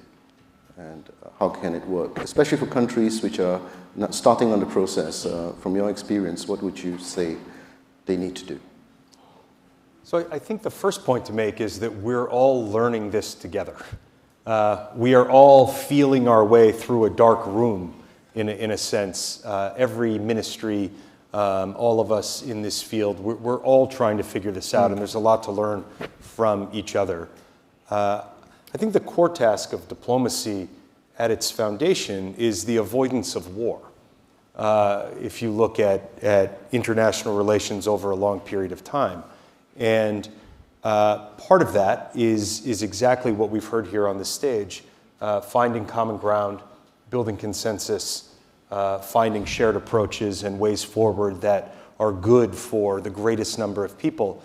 and how can it work, especially for countries which are not starting on the process? From your experience, what would you say they need to do? So I think the first point to make is that we're all learning this together. We are all feeling our way through a dark room, in a sense. Every ministry, all of us in this field, we're all trying to figure this out, and there's a lot to learn from each other. I think the core task of diplomacy at its foundation is the avoidance of war. If you look at international relations over a long period of time. And part of that is exactly what we've heard here on this stage, finding common ground, building consensus, finding shared approaches and ways forward that are good for the greatest number of people.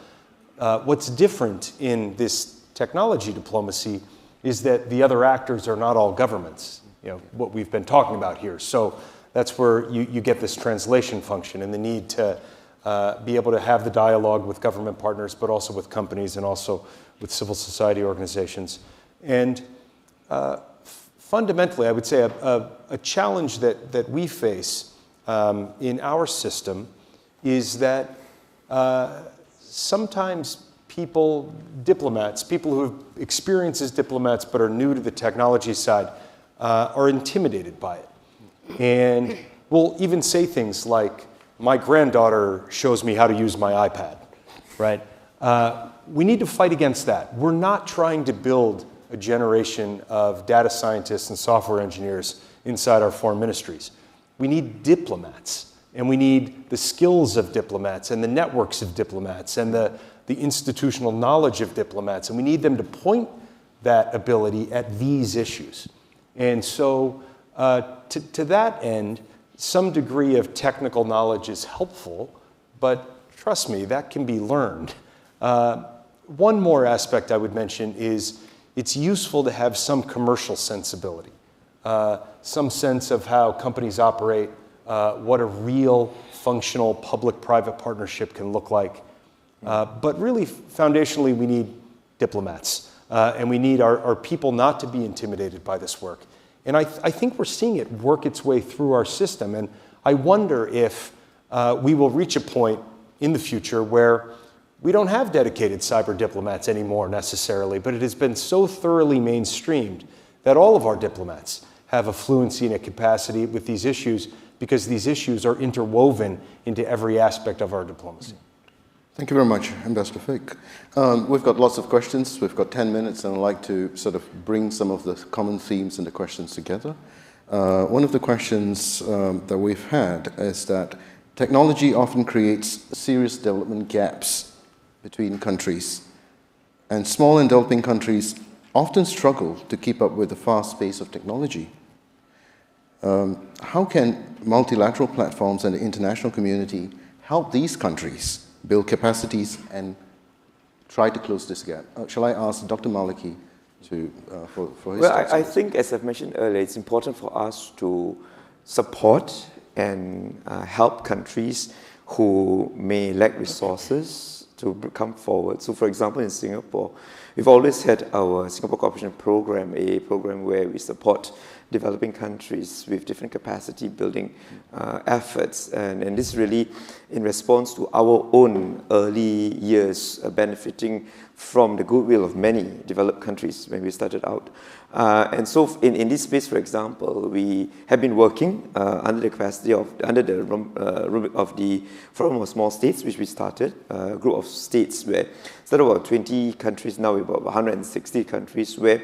What's different in this technology diplomacy is that the other actors are not all governments, what we've been talking about here. So that's where you get this translation function and the need to be able to have the dialogue with government partners, but also with companies and also with civil society organizations. And fundamentally, I would say a challenge that we face in our system is that sometimes diplomats, people who have experience as diplomats but are new to the technology side, are intimidated by it. And will even say things like, my granddaughter shows me how to use my iPad, right? We need to fight against that. We're not trying to build a generation of data scientists and software engineers inside our foreign ministries. We need diplomats, and we need the skills of diplomats and the networks of diplomats and the institutional knowledge of diplomats, and we need them to point that ability at these issues. And so to that end, some degree of technical knowledge is helpful, but trust me, that can be learned. One more aspect I would mention is it's useful to have some commercial sensibility, some sense of how companies operate, what a real functional public-private partnership can look like. But really, foundationally, we need diplomats, and we need our people not to be intimidated by this work. And I think we're seeing it work its way through our system, and I wonder if we will reach a point in the future where we don't have dedicated cyber diplomats anymore necessarily, but it has been so thoroughly mainstreamed that all of our diplomats have a fluency and a capacity with these issues because these issues are interwoven into every aspect of our diplomacy. Thank you very much, Ambassador Fick. We've got lots of questions. We've got 10 minutes, and I'd like to sort of bring some of the common themes and the questions together. One of the questions that we've had is that technology often creates serious development gaps between countries, and small and developing countries often struggle to keep up with the fast pace of technology. How can multilateral platforms and the international community help these countries build capacities and try to close this gap? Shall I ask Dr. Maliki for his Well, thoughts? I think, as I've mentioned earlier, it's important for us to support and help countries who may lack resources to come forward. So, for example, in Singapore, we've always had our Singapore Cooperation Program, a program where we support developing countries with different capacity building efforts. And this is really in response to our own early years benefiting from the goodwill of many developed countries when we started out. And so in this space, for example, we have been working under the capacity of, under the rubric of the Forum of Small States, which we started, a group of states where instead of about 20 countries, now we're about 160 countries, where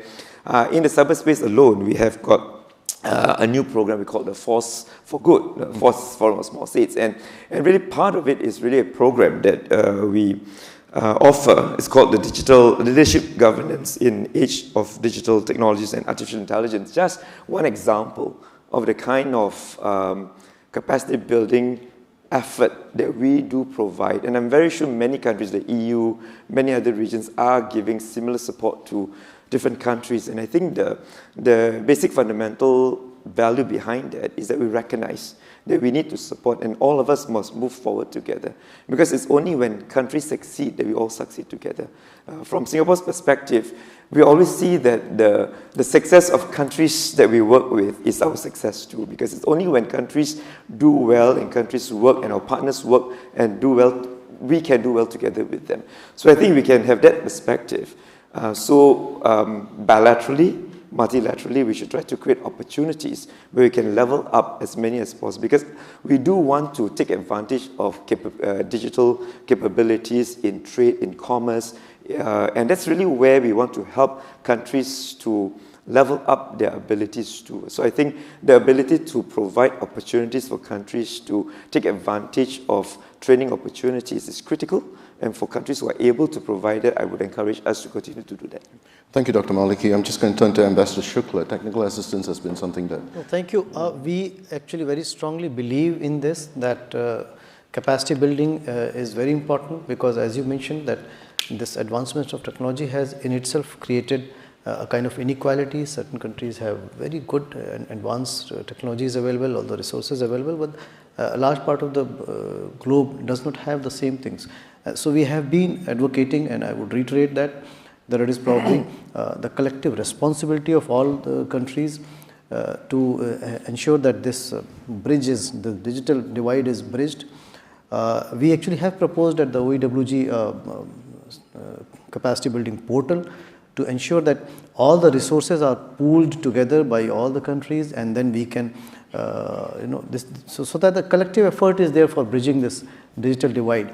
in the cyberspace alone, we have got a new program we call the Force for Good, the Force Forum of Small States. And really part of it is really a program that we offer. It's called the Digital Leadership Governance in Age of Digital Technologies and Artificial Intelligence. Just one example of the kind of capacity building effort that we do provide. And I'm very sure many countries, the EU, many other regions are giving similar support to different countries. And I think the basic fundamental value behind that is that we recognize that we need to support, and all of us must move forward together. Because it's only when countries succeed that we all succeed together. From Singapore's perspective, we always see that the success of countries that we work with is our success too. Because it's only when countries do well and countries work and our partners work and do well, we can do well together with them. So I think we can have that perspective. Bilaterally, multilaterally, we should try to create opportunities where we can level up as many as possible, because we do want to take advantage of digital capabilities in trade, in commerce, and that's really where we want to help countries to level up their abilities too. So I think the ability to provide opportunities for countries to take advantage of training opportunities is critical. And for countries who are able to provide it, I would encourage us to continue to do that. Thank you, Dr. Maliki. I'm just going to turn to Ambassador Shukla. Technical assistance has been something that... No, thank you. We actually very strongly believe in this, that capacity building is very important, because as you mentioned, that this advancement of technology has in itself created a kind of inequality. Certain countries have very good and advanced technologies available, all the resources available, but a large part of the globe does not have the same things. So we have been advocating, and I would reiterate that it is probably the collective responsibility of all the countries to ensure that this the digital divide is bridged. We actually have proposed at the OEWG capacity building portal to ensure that all the resources are pooled together by all the countries, and then we can so that the collective effort is there for bridging this digital divide.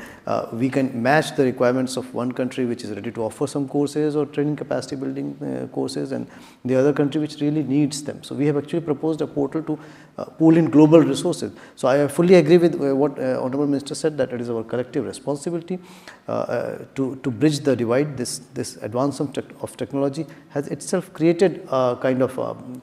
We can match the requirements of one country which is ready to offer some courses or training capacity building courses, and the other country which really needs them. So we have actually proposed a portal to pool in global resources. So I fully agree with what Honorable Minister said, that it is our collective responsibility to bridge the divide. This advancement of technology has itself created a kind of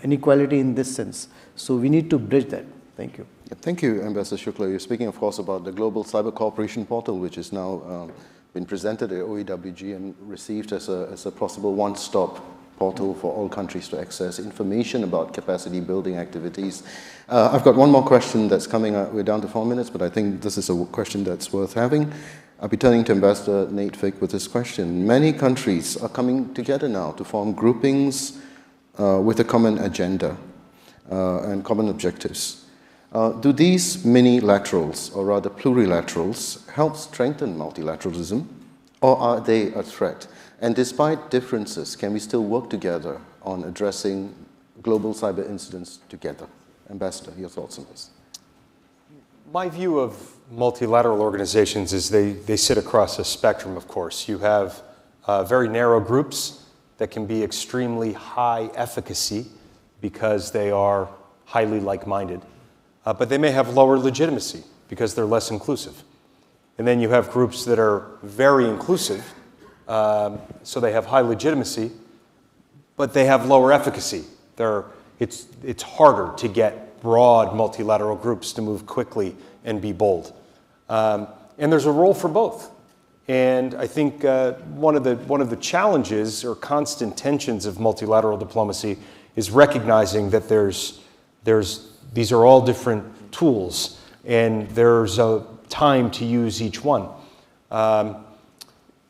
inequality in this sense. So we need to bridge that. Thank you. Thank you, Ambassador Shukla. You're speaking, of course, about the Global Cyber Cooperation Portal, which is now been presented at OEWG and received as a possible one-stop portal for all countries to access information about capacity building activities. I've got one more question that's coming up. We're down to 4 minutes, but I think this is a question that's worth having. I'll be turning to Ambassador Nate Fick with this question. Many countries are coming together now to form groupings with a common agenda and common objectives. Do these mini-laterals, or rather plurilaterals, help strengthen multilateralism, or are they a threat? And despite differences, can we still work together on addressing global cyber incidents together? Ambassador, your thoughts on this? My view of multilateral organizations is they sit across a spectrum, of course. You have very narrow groups that can be extremely high efficacy because they are highly like-minded. But they may have lower legitimacy because they're less inclusive. And then you have groups that are very inclusive, so they have high legitimacy, but they have lower efficacy. It's harder to get broad multilateral groups to move quickly and be bold. And there's a role for both. And I think one of the challenges or constant tensions of multilateral diplomacy is recognizing that these are all different tools, and there's a time to use each one.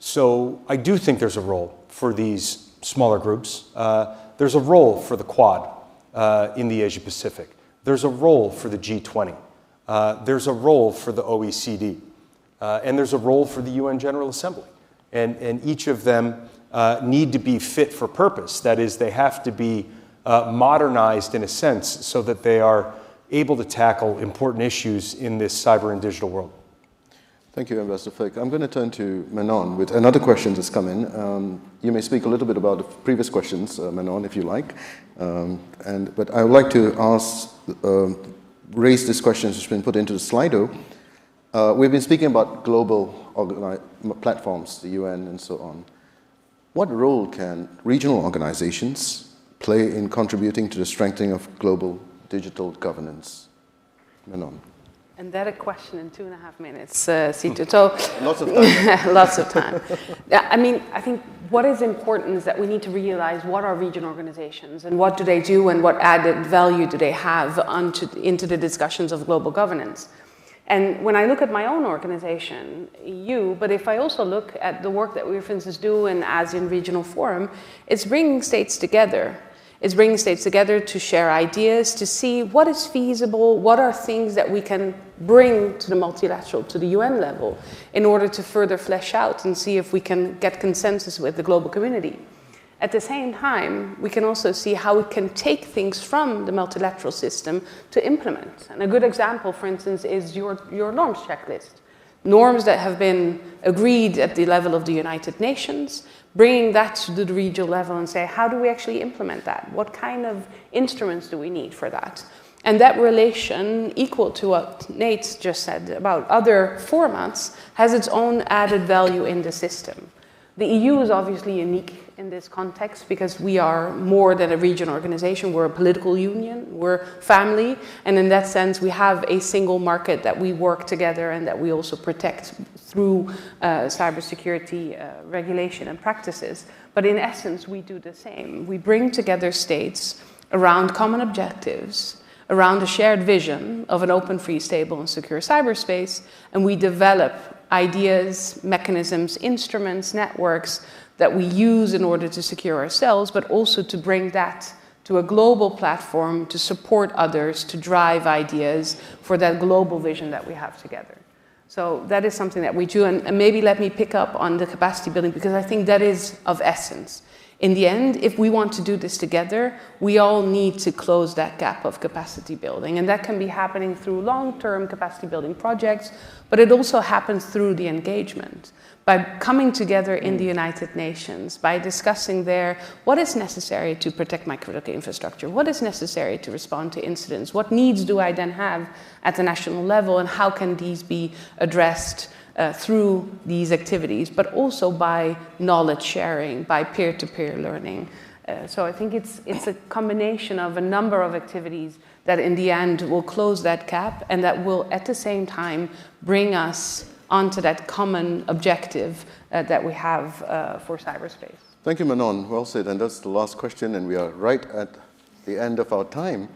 So I do think there's a role for these smaller groups. There's a role for the Quad in the Asia Pacific. There's a role for the G20. There's a role for the OECD. And there's a role for the UN General Assembly. And each of them need to be fit for purpose. That is, they have to be modernized in a sense so that they are able to tackle important issues in this cyber and digital world. Thank you, Ambassador Fick. I'm going to turn to Manon with another question that's come in. You may speak a little bit about the previous questions, Manon, if you like. But I would like to raise this question which has been put into the Slido. We've been speaking about global platforms, the UN and so on. What role can regional organizations play in contributing to the strengthening of global digital governance? Manon. And that a question in 2.5 minutes, Situ. So lots of time. Lots of time. Yeah, I mean, I think what is important is that we need to realize what are region organizations and what do they do and what added value do they have into the discussions of global governance. And when I look at my own organization, EU, but if I also look at the work that we, for instance, do in ASEAN Regional Forum, it's bringing states together. It's bringing states together to share ideas, to see what is feasible, what are things that we can bring to the multilateral, to the UN level, in order to further flesh out and see if we can get consensus with the global community. At the same time, we can also see how we can take things from the multilateral system to implement. And a good example, for instance, is your norms checklist. Norms that have been agreed at the level of the United Nations, bringing that to the regional level and say, how do we actually implement that? What kind of instruments do we need for that? And that relation, equal to what Nate just said about other formats, has its own added value in the system. The EU is obviously unique in this context because we are more than a region organization. We're a political union, we're family, and in that sense we have a single market that we work together and that we also protect through cybersecurity regulation and practices. But in essence, we do the same. We bring together states around common objectives, around a shared vision of an open, free, stable, and secure cyberspace, and we develop ideas, mechanisms, instruments, networks that we use in order to secure ourselves, but also to bring that to a global platform to support others, to drive ideas for that global vision that we have together. So that is something that we do, and maybe let me pick up on the capacity building, because I think that is of essence. In the end, if we want to do this together, we all need to close that gap of capacity building. And that can be happening through long-term capacity building projects, but it also happens through the engagement. By coming together in the United Nations, by discussing there what is necessary to protect my critical infrastructure, what is necessary to respond to incidents, what needs do I then have at the national level, and how can these be addressed through these activities, but also by knowledge sharing, by peer-to-peer learning. So I think it's a combination of a number of activities that in the end will close that gap and that will at the same time bring us onto that common objective that we have for cyberspace. Thank you, Manon. Well said. And that's the last question, and we are right at the end of our time.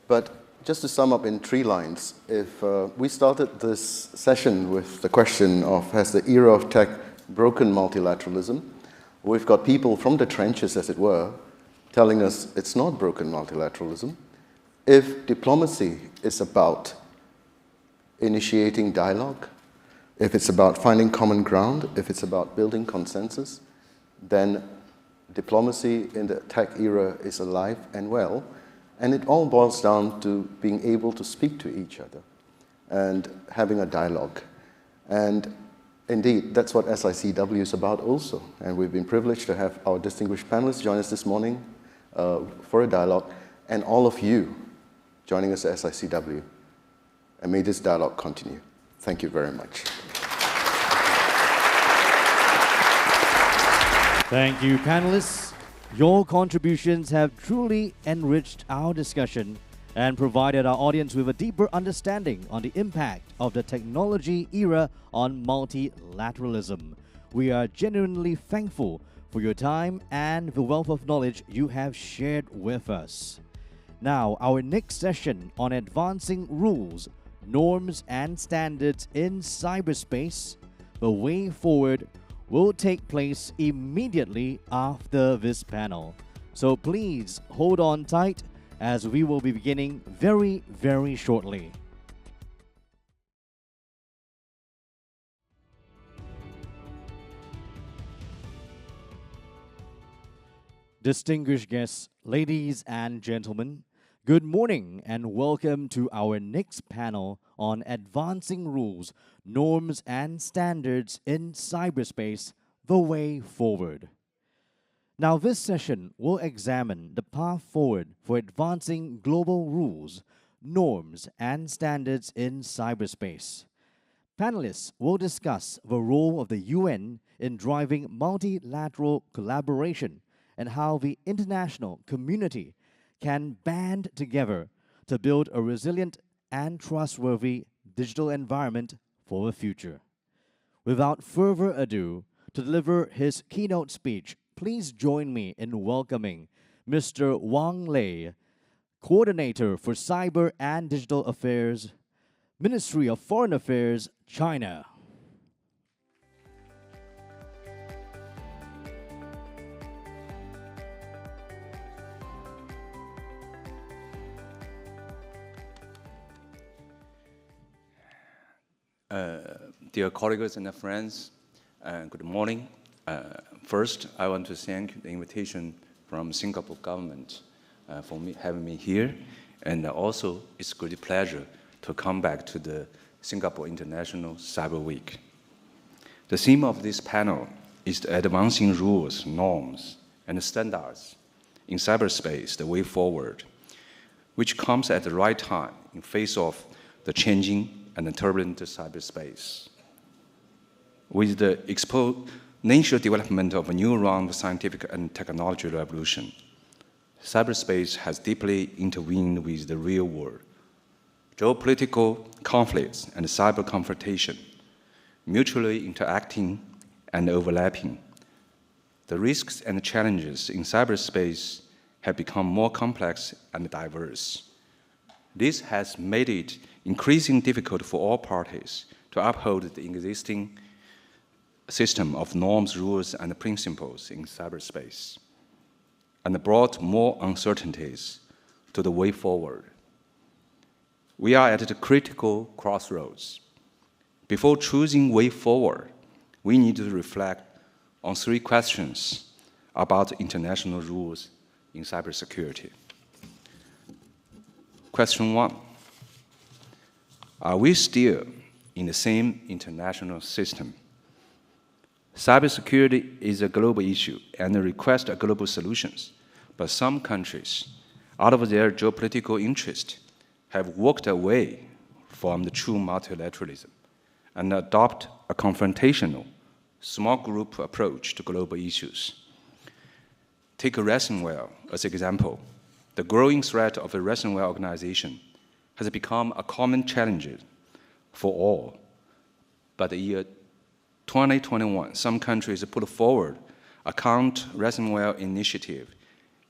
But just to sum up in 3 lines, if we started this session with the question of, has the era of tech broken multilateralism? We've got people from the trenches, as it were, telling us it's not broken multilateralism. If diplomacy is about initiating dialogue, if it's about finding common ground, if it's about building consensus, then diplomacy in the tech era is alive and well. And it all boils down to being able to speak to each other and having a dialogue. And indeed, that's what SICW is about also. And we've been privileged to have our distinguished panelists join us this morning for a dialogue, and all of you joining us at SICW. And may this dialogue continue. Thank you very much. Thank you, panelists. Your contributions have truly enriched our discussion and provided our audience with a deeper understanding on the impact of the technology era on multilateralism. We are genuinely thankful for your time and the wealth of knowledge you have shared with us. Now, our next session on advancing rules, norms, and standards in cyberspace, the way forward, will take place immediately after this panel. So please hold on tight as we will be beginning very, very shortly. Distinguished guests, ladies and gentlemen, good morning and welcome to our next panel on advancing rules, norms, and standards in cyberspace, the way forward. Now, this session will examine the path forward for advancing global rules, norms, and standards in cyberspace. Panelists will discuss the role of the UN in driving multilateral collaboration and how the international community can band together to build a resilient and trustworthy digital environment for the future. Without further ado, to deliver his keynote speech, please join me in welcoming Mr. Wang Lei, Coordinator for Cyber and Digital Affairs, Ministry of Foreign Affairs, China. Dear colleagues and friends, good morning. First, I want to thank the invitation from Singapore government for having me here. And also, it's a great pleasure to come back to the Singapore International Cyber Week. The theme of this panel is the advancing rules, norms, and standards in cyberspace, the way forward, which comes at the right time in face of the changing and the turbulent cyberspace. With the nature development of a new round of scientific and technology revolution. Cyberspace has deeply intervened with the real world. Geopolitical conflicts and cyber confrontation, mutually interacting and overlapping. The risks and challenges in cyberspace have become more complex and diverse. This has made it increasingly difficult for all parties to uphold the existing system of norms, rules, and principles in cyberspace, and brought more uncertainties to the way forward. We are at the critical crossroads. Before choosing way forward, we need to reflect on 3 questions about international rules in cybersecurity. Question 1, are we still in the same international system? Cybersecurity is a global issue and requires global solutions, but some countries, out of their geopolitical interest, have walked away from the true multilateralism and adopt a confrontational, small group approach to global issues. Take ransomware as an example. The growing threat of a ransomware organization has become a common challenge for all. But in the year 2021, some countries put forward a counter-ransomware initiative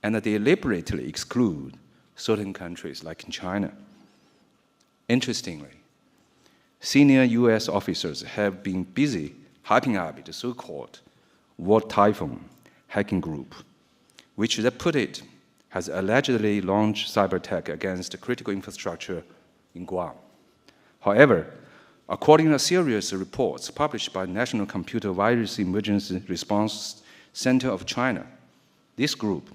and deliberately exclude certain countries like China. Interestingly, senior US officers have been busy hyping up the so-called World Typhoon hacking group, which they put it has allegedly launched cyber attack against critical infrastructure in Guam. However, according to serious reports published by National Computer Virus Emergency Response Center of China, this group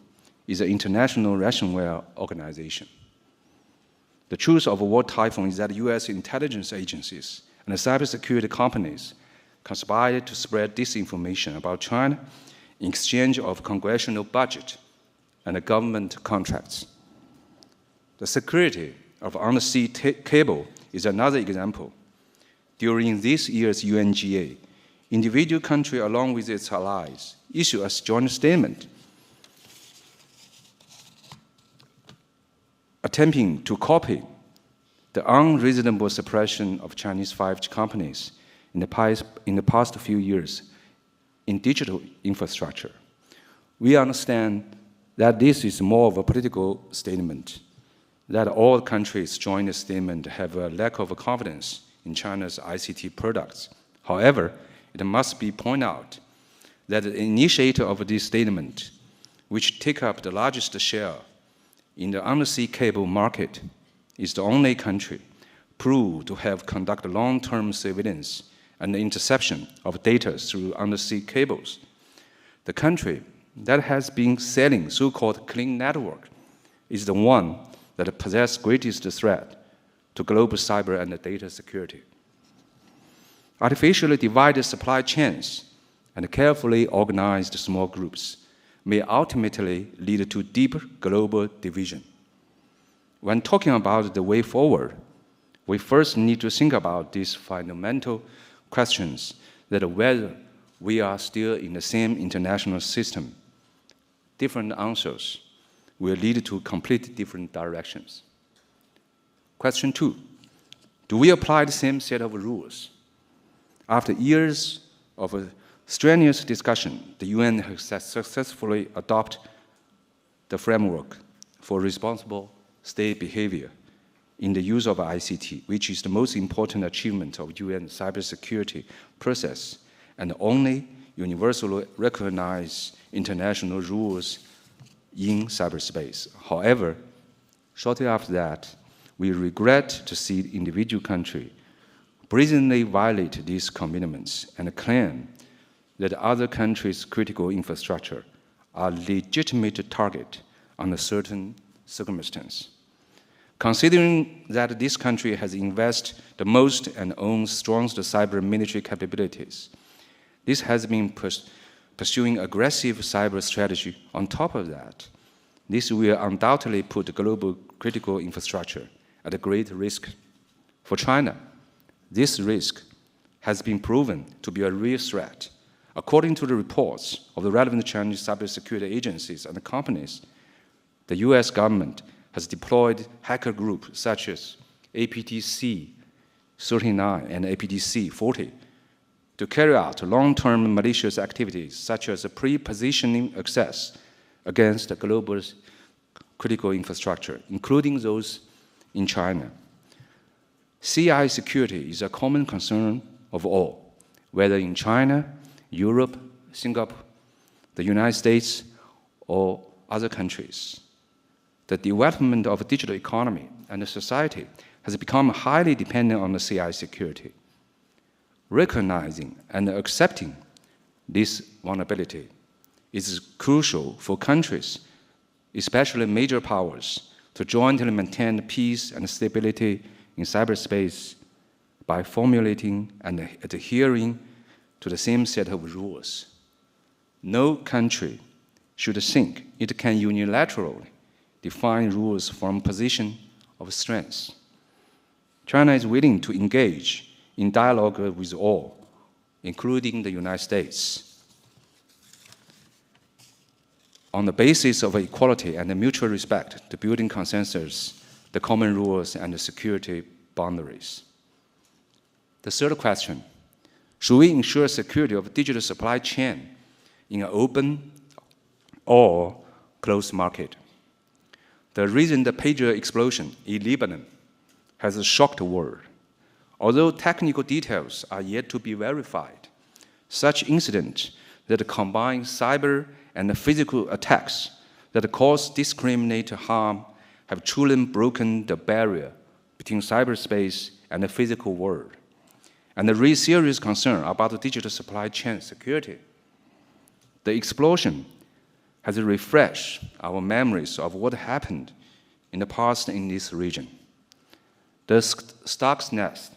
is an international ransomware organization. The truth of World Typhoon is that US intelligence agencies and cybersecurity companies conspired to spread disinformation about China in exchange of congressional budget and government contracts. The security of undersea cable is another example. During this year's UNGA, individual country along with its allies issued a joint statement attempting to copy the unreasonable suppression of Chinese 5G companies in the past few years in digital infrastructure. We understand that this is more of a political statement, that all countries join the statement have a lack of confidence in China's ICT products. However, it must be pointed out that the initiator of this statement, which take up the largest share in the undersea cable market, is the only country proved to have conducted long-term surveillance and interception of data through undersea cables. The country that has been selling so-called clean network is the one that possesses greatest threat to global cyber and data security. Artificially divided supply chains and carefully organized small groups may ultimately lead to deeper global division. When talking about the way forward, we first need to think about these fundamental questions, that whether we are still in the same international system. Different answers will lead to completely different directions. Question 2, do we apply the same set of rules? After years of a strenuous discussion, the UN has successfully adopted the framework for responsible state behavior in the use of ICT, which is the most important achievement of UN cybersecurity process and only universally recognized international rules in cyberspace. However, shortly after that, we regret to see individual countries brazenly violate these commitments and claim that other countries' critical infrastructure are legitimate target under certain circumstances. Considering that this country has invested the most and owns strongest cyber military capabilities, this has been pursuing aggressive cyber strategy. On top of that, this will undoubtedly put global critical infrastructure at a great risk. For China, this risk has been proven to be a real threat According to the reports of the relevant Chinese cybersecurity agencies and companies, the US government has deployed hacker groups such as APTC 39 and APTC 40 to carry out long-term malicious activities such as pre-positioning access against global critical infrastructure, including those in China. CI security is a common concern of all, whether in China, Europe, Singapore, the United States, or other countries. The development of a digital economy and the society has become highly dependent on the CI security. Recognizing and accepting this vulnerability is crucial for countries, especially major powers, to jointly maintain peace and stability in cyberspace by formulating and adhering to the same set of rules. No country should think it can unilaterally define rules from a position of strength. China is willing to engage in dialogue with all, including the United States, on the basis of equality and mutual respect to building consensus, the common rules, and the security boundaries. The third question, should we ensure security of digital supply chain in an open or closed market? The recent pager explosion in Lebanon has shocked the world. Although technical details are yet to be verified, such incidents that combine cyber and physical attacks that cause discriminate harm have truly broken the barrier between cyberspace and the physical world, and raise serious concern about the digital supply chain security. The explosion has refreshed our memories of what happened in the past in this region. The Stuxnet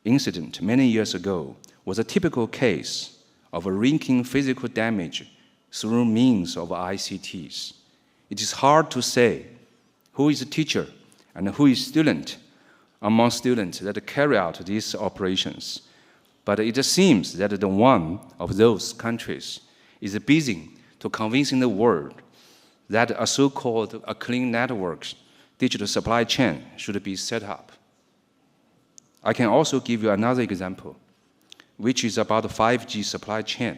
incident many years ago was a typical case of wreaking physical damage through means of ICTs. It is hard to say who is a teacher and who is student among students that carry out these operations, but it seems that the one of those countries is busy to convincing the world that a so-called clean network digital supply chain should be set up. I can also give you another example, which is about the 5G supply chain.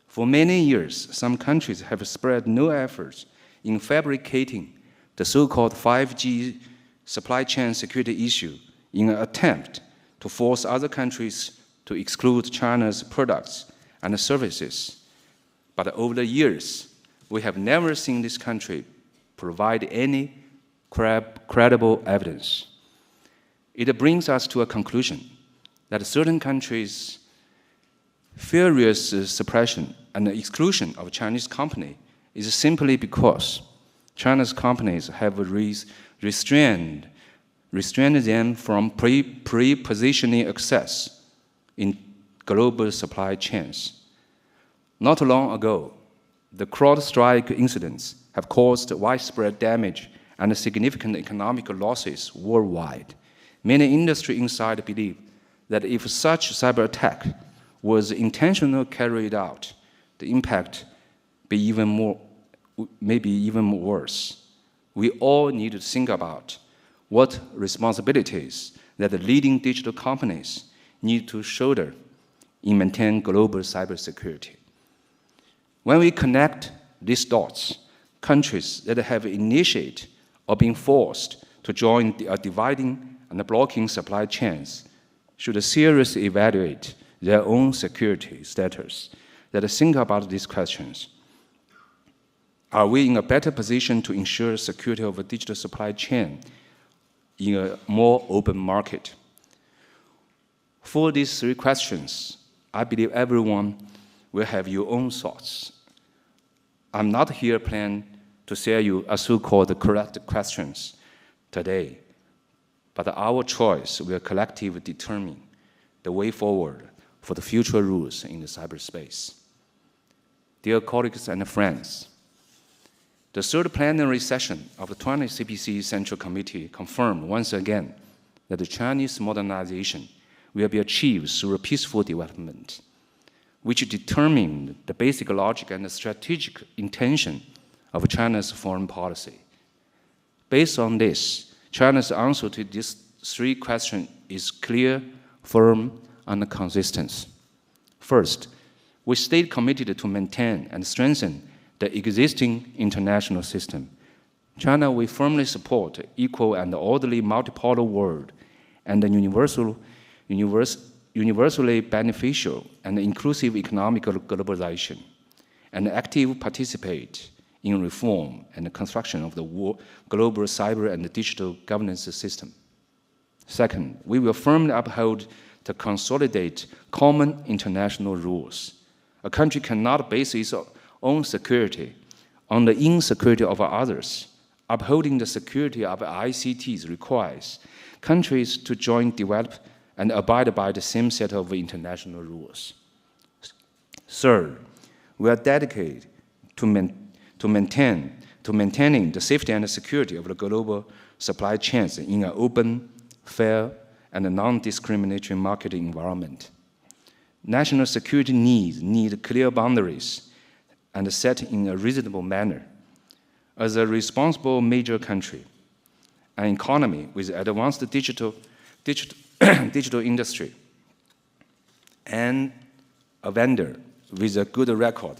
For many years, some countries have spared no efforts in fabricating the so-called 5G supply chain security issue in an attempt to force other countries to exclude China's products and services. But over the years, we have never seen this country provide any credible evidence. It brings us to a conclusion that certain countries' furious suppression and exclusion of Chinese companies is simply because China's companies have restrained them from pre-positioning access in global supply chains. Not long ago, the CrowdStrike incidents have caused widespread damage and significant economic losses worldwide. Many industry insiders believe that if such cyber attack was intentionally carried out, the impact may be even worse. We all need to think about what responsibilities that the leading digital companies need to shoulder in maintaining global cybersecurity. When we connect these dots, countries that have initiated or been forced to join dividing and blocking supply chains should seriously evaluate their own security status, that think about these questions. Are we in a better position to ensure security of a digital supply chain in a more open market? For these three questions, I believe everyone will have your own thoughts. I'm not here planning to share you a so-called correct questions today, but our choice will collectively determine the way forward for the future rules in the cyberspace. Dear colleagues and friends, the third plenary session of the 20th CPC Central Committee confirmed once again that the Chinese modernization will be achieved through peaceful development. which determine the basic logic and the strategic intention of China's foreign policy. Based on this, China's answer to these three questions is clear, firm, and consistent. First, we stay committed to maintain and strengthen the existing international system. China will firmly support equal and orderly multipolar world and the universally beneficial and inclusive economic globalization, and actively participate in reform and construction of the global cyber and digital governance system. Second, we will firmly uphold to consolidate common international rules. A country cannot base its own security on the insecurity of others. Upholding the security of ICTs requires countries to join, develop, and abide by the same set of international rules. Third, we are dedicated to maintaining the safety and security of the global supply chains in an open, fair, and non-discriminatory market environment. National security needs need clear boundaries and set in a reasonable manner. As a responsible major country, an economy with advanced digital industry, and a vendor with a good record,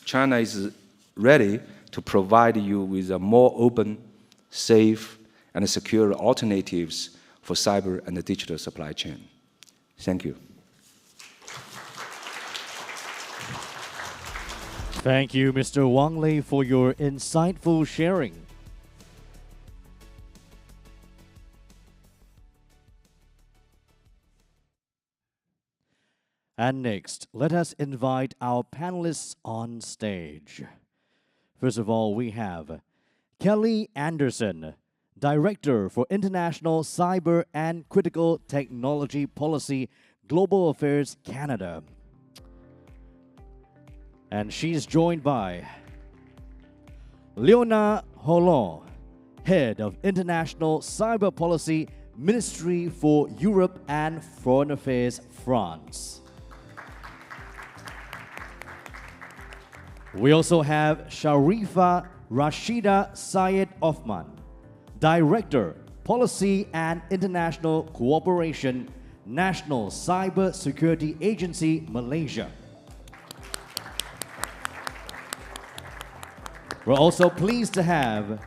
China is ready to provide you with a more open, safe, and secure alternatives for cyber and the digital supply chain. Thank you. Thank you, Mr. Wang Lei, for your insightful sharing. And next, let us invite our panelists on stage. First of all, we have Kelly Anderson, Director for International Cyber and Critical Technology Policy, Global Affairs Canada. And she's joined by Leona Hollon, Head of International Cyber Policy, Ministry for Europe and Foreign Affairs, France. We also have Sharifa Rashida Syed Othman, Director, Policy and International Cooperation, National Cyber Security Agency, Malaysia. We're also pleased to have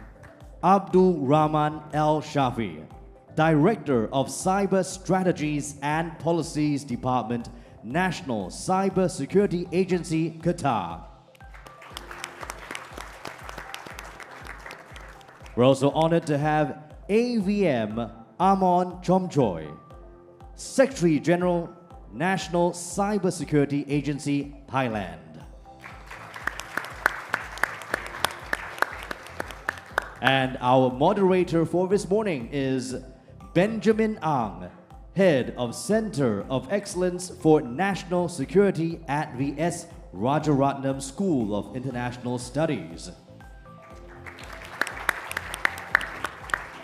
Abdul Rahman El Shafi, Director of Cyber Strategies and Policies Department, National Cyber Security Agency, Qatar. We're also honored to have AVM Amon Chomchoy, Secretary General, National Cyber Security Agency, Thailand. And our moderator for this morning is Benjamin Ang, Head of Center of Excellence for National Security at the S. Rajaratnam School of International Studies.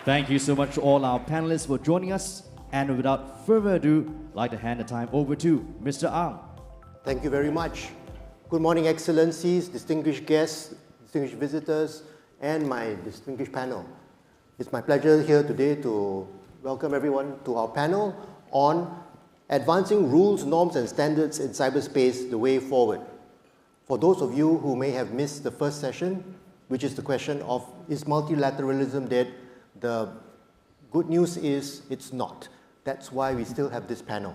Thank you so much to all our panelists for joining us. And without further ado, I'd like to hand the time over to Mr. Ang. Thank you very much. Good morning, Excellencies, distinguished guests, distinguished visitors, and my distinguished panel. It's my pleasure here today to welcome everyone to our panel on advancing rules, norms, and standards in cyberspace, the way forward. For those of you who may have missed the first session, which is the question of, is multilateralism dead? The good news is it's not. That's why we still have this panel.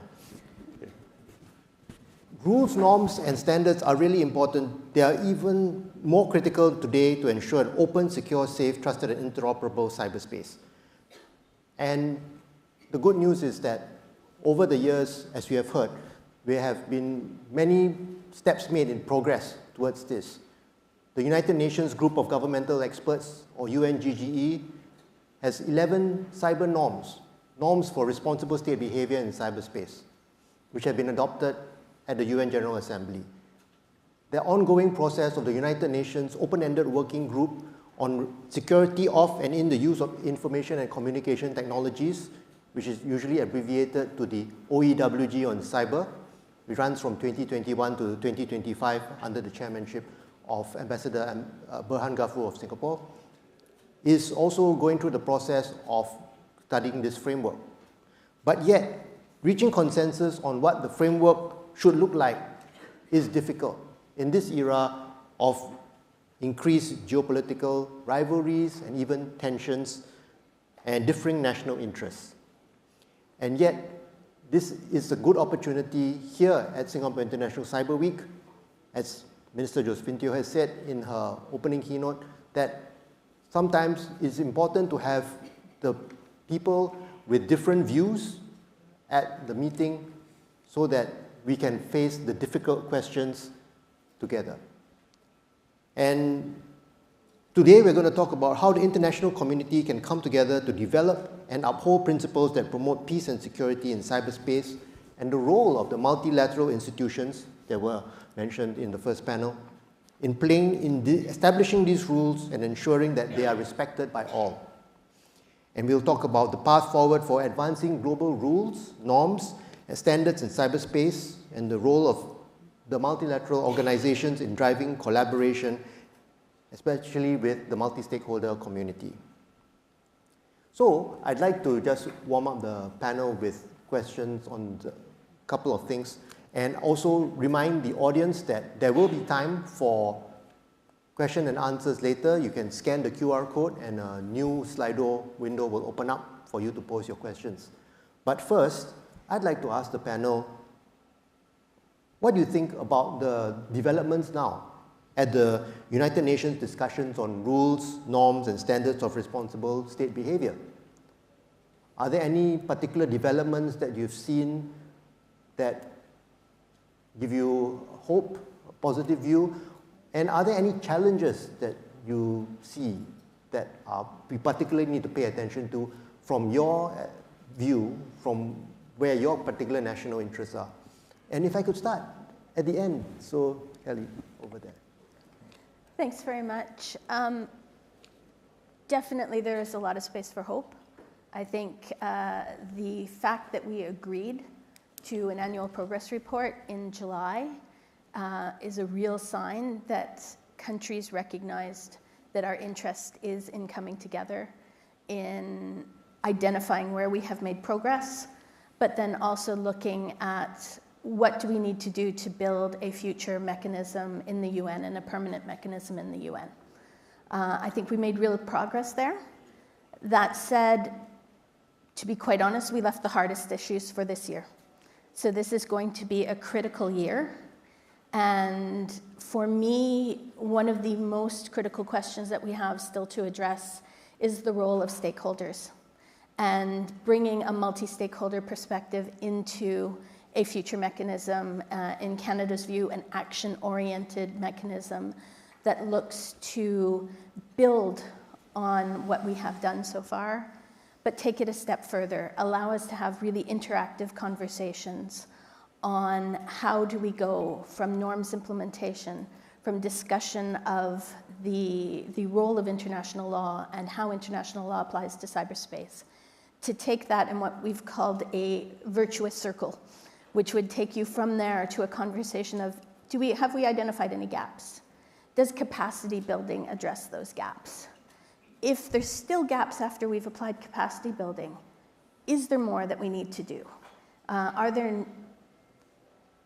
Rules, norms, and standards are really important. They are even more critical today to ensure an open, secure, safe, trusted, and interoperable cyberspace. And the good news is that over the years, as we have heard, there have been many steps made in progress towards this. The United Nations Group of Governmental Experts, or UNGGE, has 11 cyber norms, norms for responsible state behavior in cyberspace, which have been adopted at the UN General Assembly. The ongoing process of the United Nations Open-Ended Working Group on Security of and in the Use of Information and Communication Technologies, which is usually abbreviated to the OEWG on cyber, which runs from 2021 to 2025 under the chairmanship of Ambassador Burhan Ghaffur of Singapore, is also going through the process of studying this framework. But yet, reaching consensus on what the framework should look like is difficult in this era of increased geopolitical rivalries and even tensions and differing national interests. And yet, this is a good opportunity here at Singapore International Cyber Week, as Minister Josephine Teo has said in her opening keynote, that sometimes it's important to have the people with different views at the meeting so that we can face the difficult questions together. And today we're going to talk about how the international community can come together to develop and uphold principles that promote peace and security in cyberspace, and the role of the multilateral institutions that were mentioned in the first panel in establishing these rules and ensuring that they are respected by all. And we'll talk about the path forward for advancing global rules, norms, and standards in cyberspace, and the role of the multilateral organizations in driving collaboration, especially with the multi-stakeholder community. So I'd like to just warm up the panel with questions on a couple of things, and also remind the audience that there will be time for question and answers later. You can scan the QR code and a new Slido window will open up for you to pose your questions. But first, I'd like to ask the panel, what do you think about the developments now at the United Nations discussions on rules, norms, and standards of responsible state behavior? Are there any particular developments that you've seen that give you hope, a positive view? And are there any challenges that you see that we particularly need to pay attention to from your view, from where your particular national interests are? And if I could start at the end, so Kelly, over there. Thanks very much. Definitely there is a lot of space for hope. I think the fact that we agreed to an annual progress report in July is a real sign that countries recognized that our interest is in coming together, in identifying where we have made progress, but then also looking at what do we need to do to build a future mechanism in the UN and a permanent mechanism in the UN. I think we made real progress there. That said, to be quite honest, we left the hardest issues for this year. So this is going to be a critical year. And for me, one of the most critical questions that we have still to address is the role of stakeholders and bringing a multi-stakeholder perspective into a future mechanism, in Canada's view, an action-oriented mechanism that looks to build on what we have done so far, but take it a step further, allow us to have really interactive conversations on how do we go from norms implementation, from discussion of the role of international law and how international law applies to cyberspace, to take that in what we've called a virtuous circle, which would take you from there to a conversation of, have we identified any gaps? Does capacity building address those gaps? If there's still gaps after we've applied capacity building, is there more that we need to do? Are there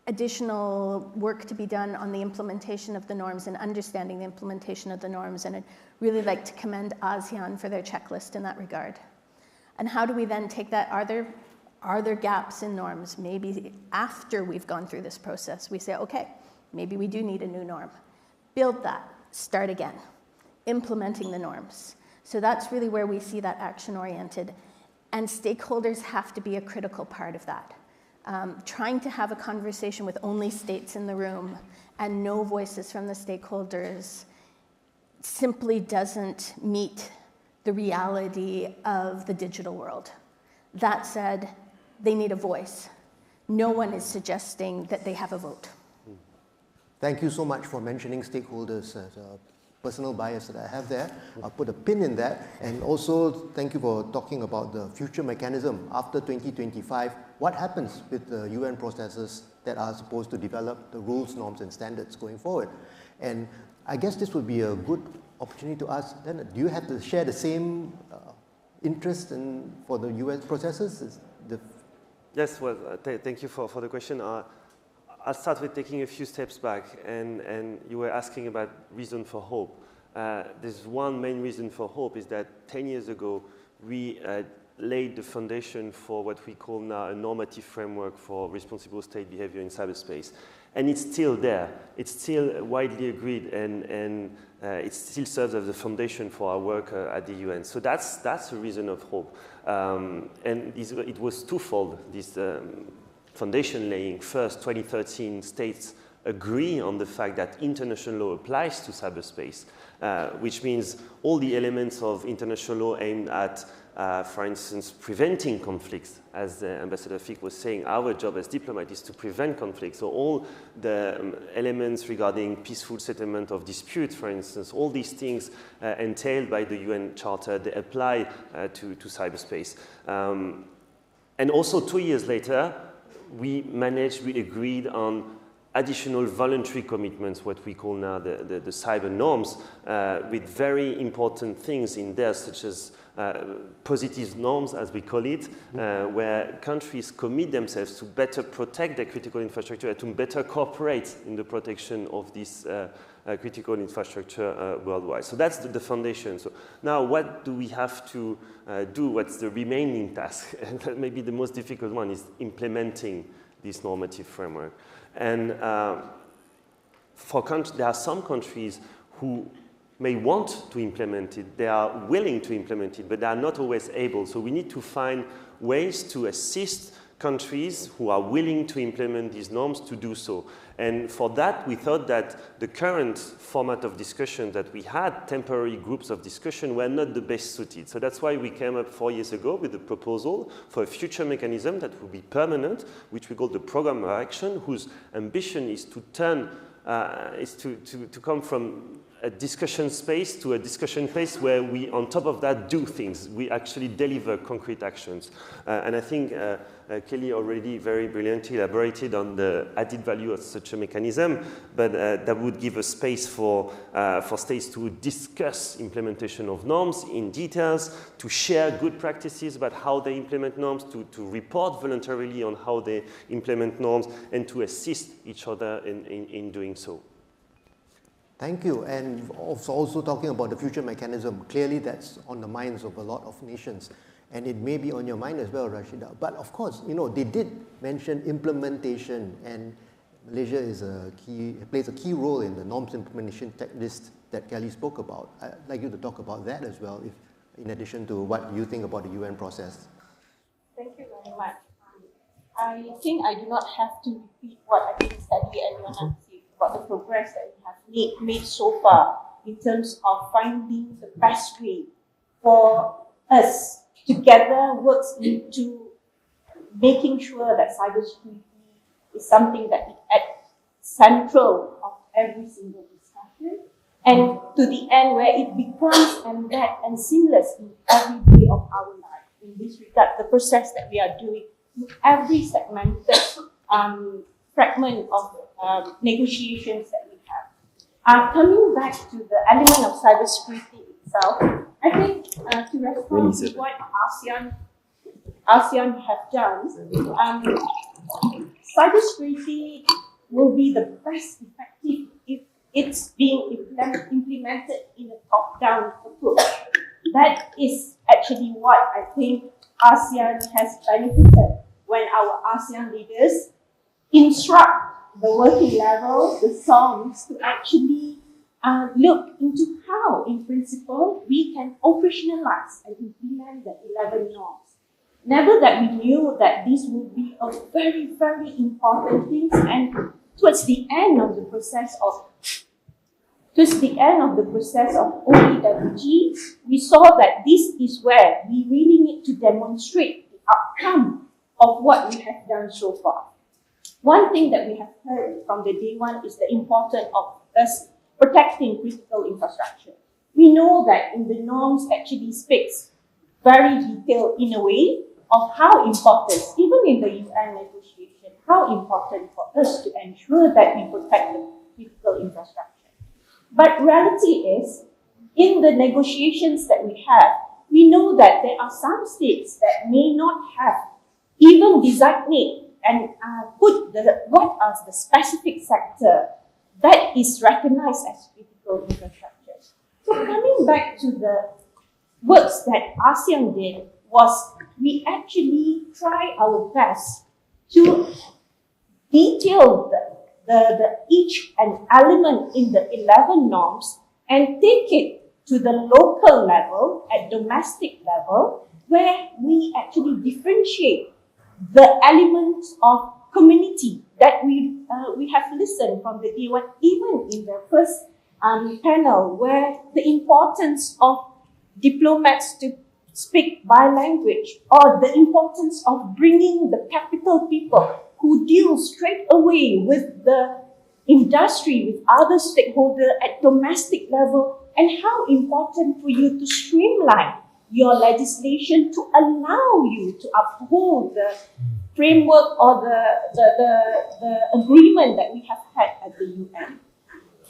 additional work to be done on the implementation of the norms and understanding the implementation of the norms? And I'd really like to commend ASEAN for their checklist in that regard. And how do we then take that? Are there gaps in norms? Maybe after we've gone through this process, we say, okay, maybe we do need a new norm. Build that, start again, implementing the norms. So that's really where we see that action-oriented. And stakeholders have to be a critical part of that. Trying to have a conversation with only states in the room and no voices from the stakeholders simply doesn't meet the reality of the digital world. That said, they need a voice. No one is suggesting that they have a vote. Thank you so much for mentioning stakeholders as a personal bias that I have there. I'll put a pin in that. And also, thank you for talking about the future mechanism after 2025. What happens with the UN processes that are supposed to develop the rules, norms, and standards going forward? And I guess this would be a good opportunity to ask, then, do you have to share the same interest for the UN processes? Yes, well, thank you for the question. I'll start with taking a few steps back, and you were asking about reason for hope. There's one main reason for hope is that 10 years ago, we laid the foundation for what we call now a normative framework for responsible state behavior in cyberspace. And it's still there. It's still widely agreed, and it still serves as the foundation for our work at the UN. So that's a reason of hope. And it was twofold, this foundation laying. First, 2013 states agree on the fact that international law applies to cyberspace, which means all the elements of international law aimed at, for instance, preventing conflicts. As Ambassador Fick was saying, our job as diplomats is to prevent conflicts. So all the elements regarding peaceful settlement of disputes, for instance, all these things entailed by the UN Charter, they apply to cyberspace. And also 2 years later, we agreed on additional voluntary commitments, what we call now the cyber norms, with very important things in there, such as positive norms, as we call it, where countries commit themselves to better protect their critical infrastructure, to better cooperate in the protection of this critical infrastructure worldwide. So that's the foundation. So now what do we have to do? What's the remaining task? And maybe the most difficult one is implementing this normative framework. And there are some countries who may want to implement it, they are willing to implement it, but they are not always able. So we need to find ways to assist countries who are willing to implement these norms to do so. And for that, we thought that the current format of discussion that we had, temporary groups of discussion, were not the best suited. So that's why we came up 4 years ago with a proposal for a future mechanism that will be permanent, which we call the Program of Action, whose ambition is to turn, to come from a discussion space to a discussion place where we, on top of that, do things. We actually deliver concrete actions. And I think Kelly already very brilliantly elaborated on the added value of such a mechanism, but that would give a space for states to discuss implementation of norms in details, to share good practices about how they implement norms, to report voluntarily on how they implement norms, and to assist each other in doing so. Thank you. And also talking about the future mechanism, clearly that's on the minds of a lot of nations. And it may be on your mind as well, Rashida. But of course, they did mention implementation, and Malaysia plays a key role in the norms implementation list that Kelly spoke about. I'd like you to talk about that as well, in addition to what you think about the UN process. Thank you very much. I think I do not have to repeat what I think Study and Joanna said about the progress that we have made so far in terms of finding the best way for us together works into making sure that cybersecurity is something that is at central of every single discussion, and to the end where it becomes embedded and seamless in every day of our life. In this regard, the process that we are doing in every segmented fragment of negotiations that we have. Coming back to the element of cybersecurity itself, I think to respond to what ASEAN have done, cybersecurity will be the best effective if it's being implemented in a top-down approach. That is actually what I think ASEAN has benefited when our ASEAN leaders instruct the working level, the SOMs, to actually look into how, in principle, we can operationalize and implement the 11 norms. Never that we knew that this would be a very, very important thing, and towards the end of the process of OEWG, we saw that this is where we really need to demonstrate the outcome of what we have done so far. One thing that we have heard from the day one is the importance of us protecting critical infrastructure. We know that in the norms actually speaks very detailed in a way of how important, even in the UN negotiation, how important for us to ensure that we protect the critical infrastructure. But reality is, in the negotiations that we have, we know that there are some states that may not have even designate and put what as the specific sector that is recognized as critical infrastructure. So coming back to the works that ASEAN did was we actually try our best to detail each an element in the 11 norms and take it to the local level, at domestic level, where we actually differentiate the elements of community that we have listened from the day one, even in the first panel, where the importance of diplomats to speak bi-language, or the importance of bringing the capital people who deal straight away with the industry, with other stakeholders at domestic level, and how important for you to streamline your legislation to allow you to uphold the framework or the agreement that we have had at the UN.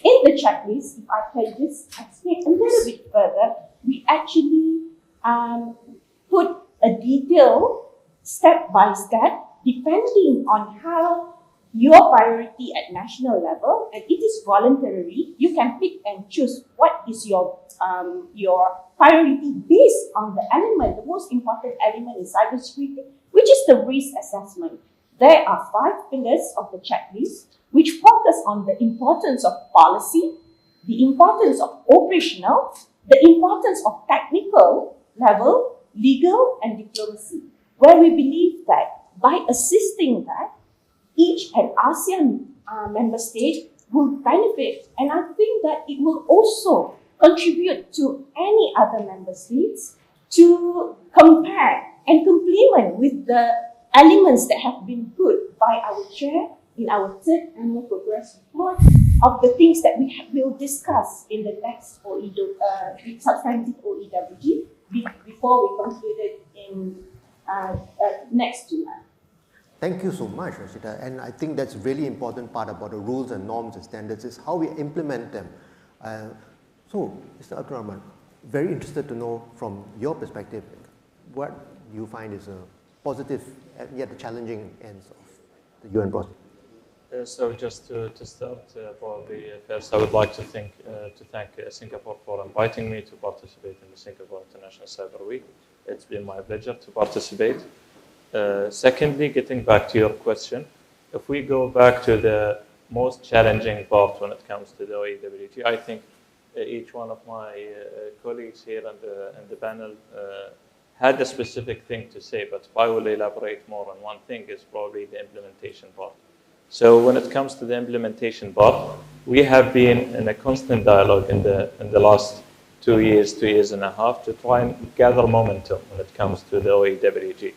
In the checklist, if I can just explain a little bit further, we actually put a detail step by step, depending on how your priority at national level, and it is voluntary. You can pick and choose what is your priority based on the element. The most important element is cybersecurity, which is the risk assessment. There are 5 pillars of the checklist, which focus on the importance of policy, the importance of operational, the importance of technical level, legal, and diplomacy, where we believe that by assisting that, each and ASEAN member state will benefit, and I think that it will also contribute to any other member states to compare and complement with the elements that have been put by our chair in our 3rd annual progress report of the things that we will discuss in the next substantive OEWG before we conclude it in next July. Thank you so much, Rashida. And I think that's a really important part about the rules and norms and standards is how we implement them. So, Mr. Abdul Rahman, very interested to know from your perspective, what you find is a positive yet a challenging ends of the UN process. So just to start, probably first I would like to thank Singapore for inviting me to participate in the Singapore International Cyber Week. It's been my pleasure to participate. Secondly, getting back to your question, if we go back to the most challenging part when it comes to the OEWG, I think each one of my colleagues here in the panel had a specific thing to say, but I will elaborate more on one thing is probably the implementation part. So when it comes to the implementation part, we have been in a constant dialogue in the last 2 years and a half to try and gather momentum when it comes to the OEWG.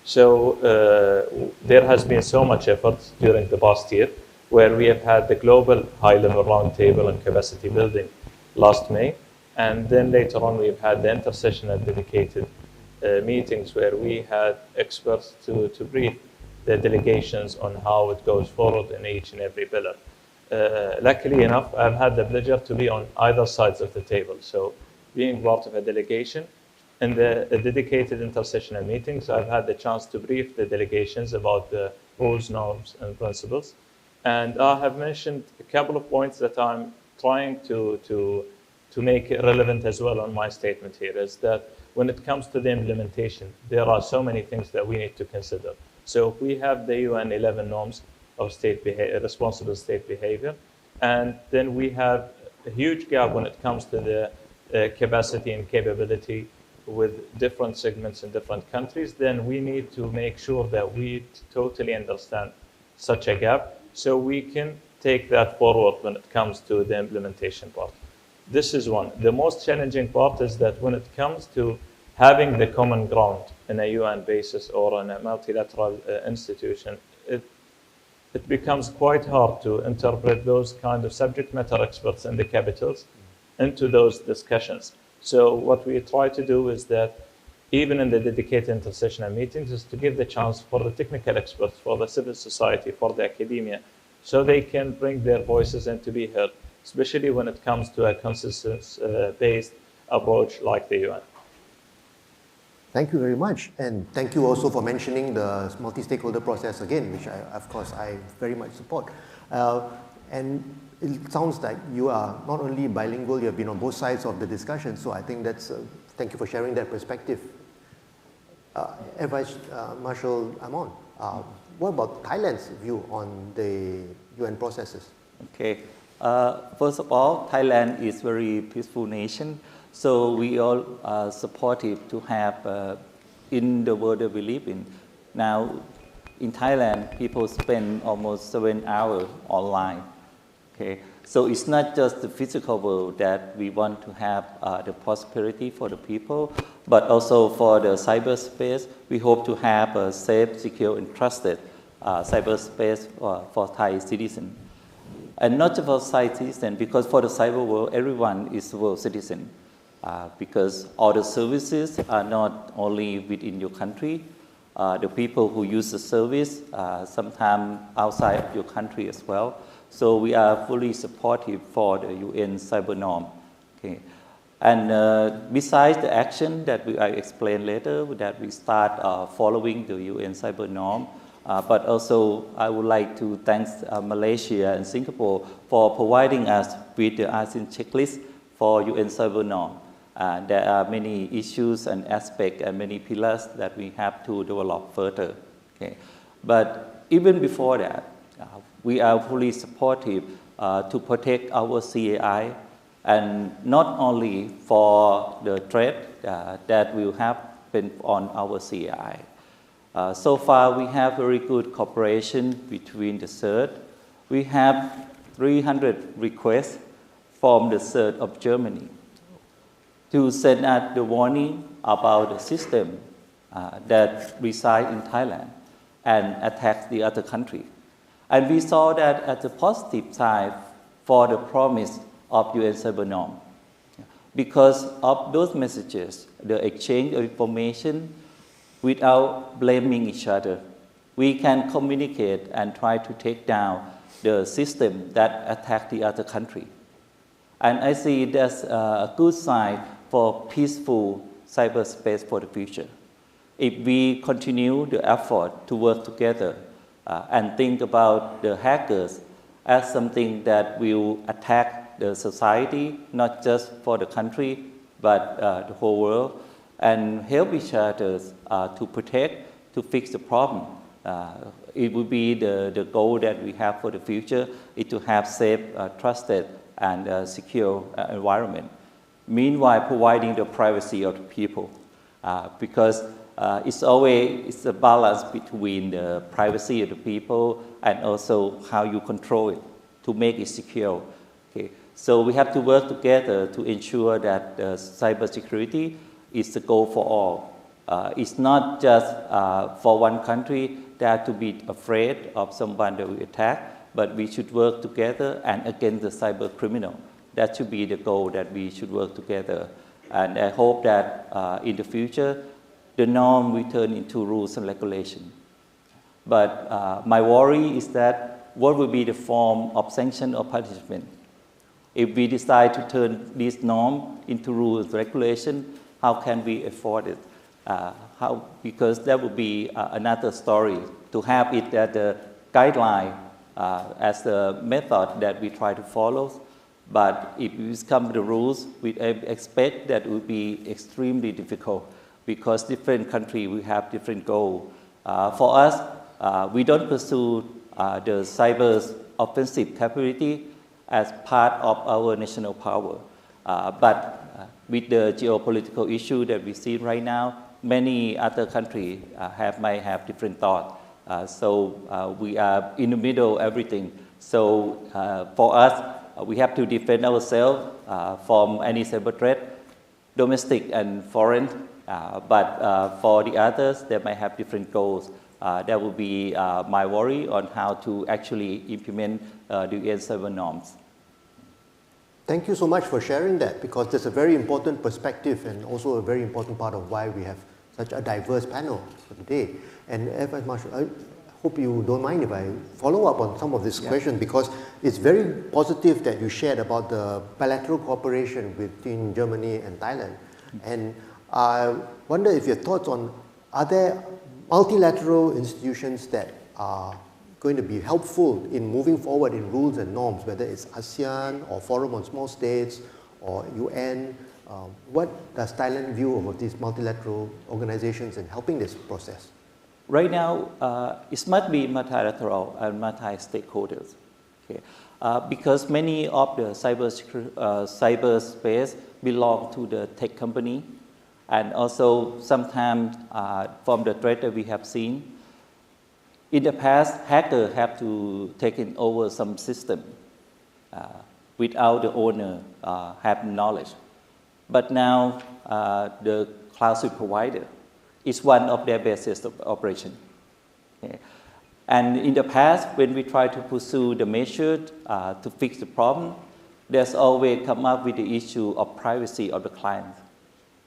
So there has been so much effort during the past year where we have had the global high-level roundtable and capacity building last May. And then later on, we've had the intersessional dedicated meetings where we had experts to brief the delegations on how it goes forward in each and every pillar. Luckily enough, I've had the pleasure to be on either sides of the table. So being part of a delegation, in the dedicated intersessional meetings, I've had the chance to brief the delegations about the rules, norms, and principles. And I have mentioned a couple of points that I'm trying to make relevant as well on my statement here, is that when it comes to the implementation, there are so many things that we need to consider. So if we have the UN 11 norms of responsible state behavior, and then we have a huge gap when it comes to the capacity and capability with different segments in different countries, then we need to make sure that we totally understand such a gap so we can take that forward when it comes to the implementation part. This is one. The most challenging part is that when it comes to having the common ground in a UN basis or in a multilateral institution, it becomes quite hard to interpret those kind of subject matter experts in the capitals into those discussions. So what we try to do is that even in the dedicated intersessional meetings is to give the chance for the technical experts, for the civil society, for the academia, so they can bring their voices in to be heard, especially when it comes to a consensus-based approach like the UN. Thank you very much. And thank you also for mentioning the multi-stakeholder process again, which of course, I very much support. And it sounds like you are not only bilingual, you have been on both sides of the discussion. So I think that's, thank you for sharing that perspective. Air Vice Marshal Amon, what about Thailand's view on the UN processes? Okay. First of all, Thailand is a very peaceful nation. So we all are supportive to have in the world that we live in. Now, in Thailand, people spend almost 7 hours online. Okay, so it's not just the physical world that we want to have the prosperity for the people, but also for the cyberspace. We hope to have a safe, secure, and trusted cyberspace for Thai citizens. And not just for Thai citizens, because for the cyber world, everyone is a world citizen. Because all the services are not only within your country, the people who use the service sometimes outside of your country as well. So we are fully supportive for the UN cyber norm. Okay. And besides the action that I explain later, that we start following the UN cyber norm, but also I would like to thank Malaysia and Singapore for providing us with the ASEAN checklist for UN cyber norm. There are many issues and aspects and many pillars that we have to develop further. Okay. But even before that, we are fully supportive to protect our CAI, and not only for the threat that will happen on our CAI. So far, we have very good cooperation between the CERT. We have 300 requests from the CERT of Germany to send out the warning about the system that reside in Thailand and attack the other country. And we saw that as a positive side for the promise of UN cyber norm. Because of those messages, the exchange of information without blaming each other, we can communicate and try to take down the system that attack the other country. And I see that's a good sign for peaceful cyberspace for the future. If we continue the effort to work together and think about the hackers as something that will attack the society, not just for the country, but the whole world, and help each other to protect, to fix the problem. It would be the goal that we have for the future, is to have safe, trusted, and secure environment. Meanwhile, providing the privacy of the people, because it's a balance between the privacy of the people and also how you control it to make it secure. Okay. So we have to work together to ensure that cybersecurity is the goal for all. It's not just for one country that to be afraid of someone that will attack, but we should work together and against the cyber criminal. That should be the goal, that we should work together. And I hope that in the future, the norm will turn into rules and regulation. But my worry is that what will be the form of sanction or punishment? If we decide to turn this norm into rules and regulation, how can we afford it? Because that would be another story, to have it as a guideline as the method that we try to follow. But if we come to the rules, we expect that it will be extremely difficult because different countries will have different goals. For us, we don't pursue the cyber offensive capability as part of our national power. But with the geopolitical issue that we see right now, many other countries might have different thoughts. So we are in the middle of everything. So for us, we have to defend ourselves from any cyber threat, domestic and foreign. But for the others, they might have different goals. that will be my worry on how to actually implement the UN cyber norms. Thank you so much for sharing that, because that's a very important perspective and also a very important part of why we have such a diverse panel for today. And F.S. Marshall, I hope you don't mind if I follow up on some of this question, because it's very positive that you shared about the bilateral cooperation between Germany and Thailand. And I wonder if your thoughts on, are there multilateral institutions that are going to be helpful in moving forward in rules and norms, whether it's ASEAN or Forum on Small States or UN? What does Thailand view of these multilateral organizations in helping this process? Right now, it must be multilateral and multi-stakeholders, okay? Because many of the cyberspace belong to the tech company, and also sometimes from the threat that we have seen, in the past, hackers have to take over some system without the owner have knowledge. But now, the cloud service provider is one of their bases of operation. Okay. And in the past, when we try to pursue the measure to fix the problem, there's always come up with the issue of privacy of the client.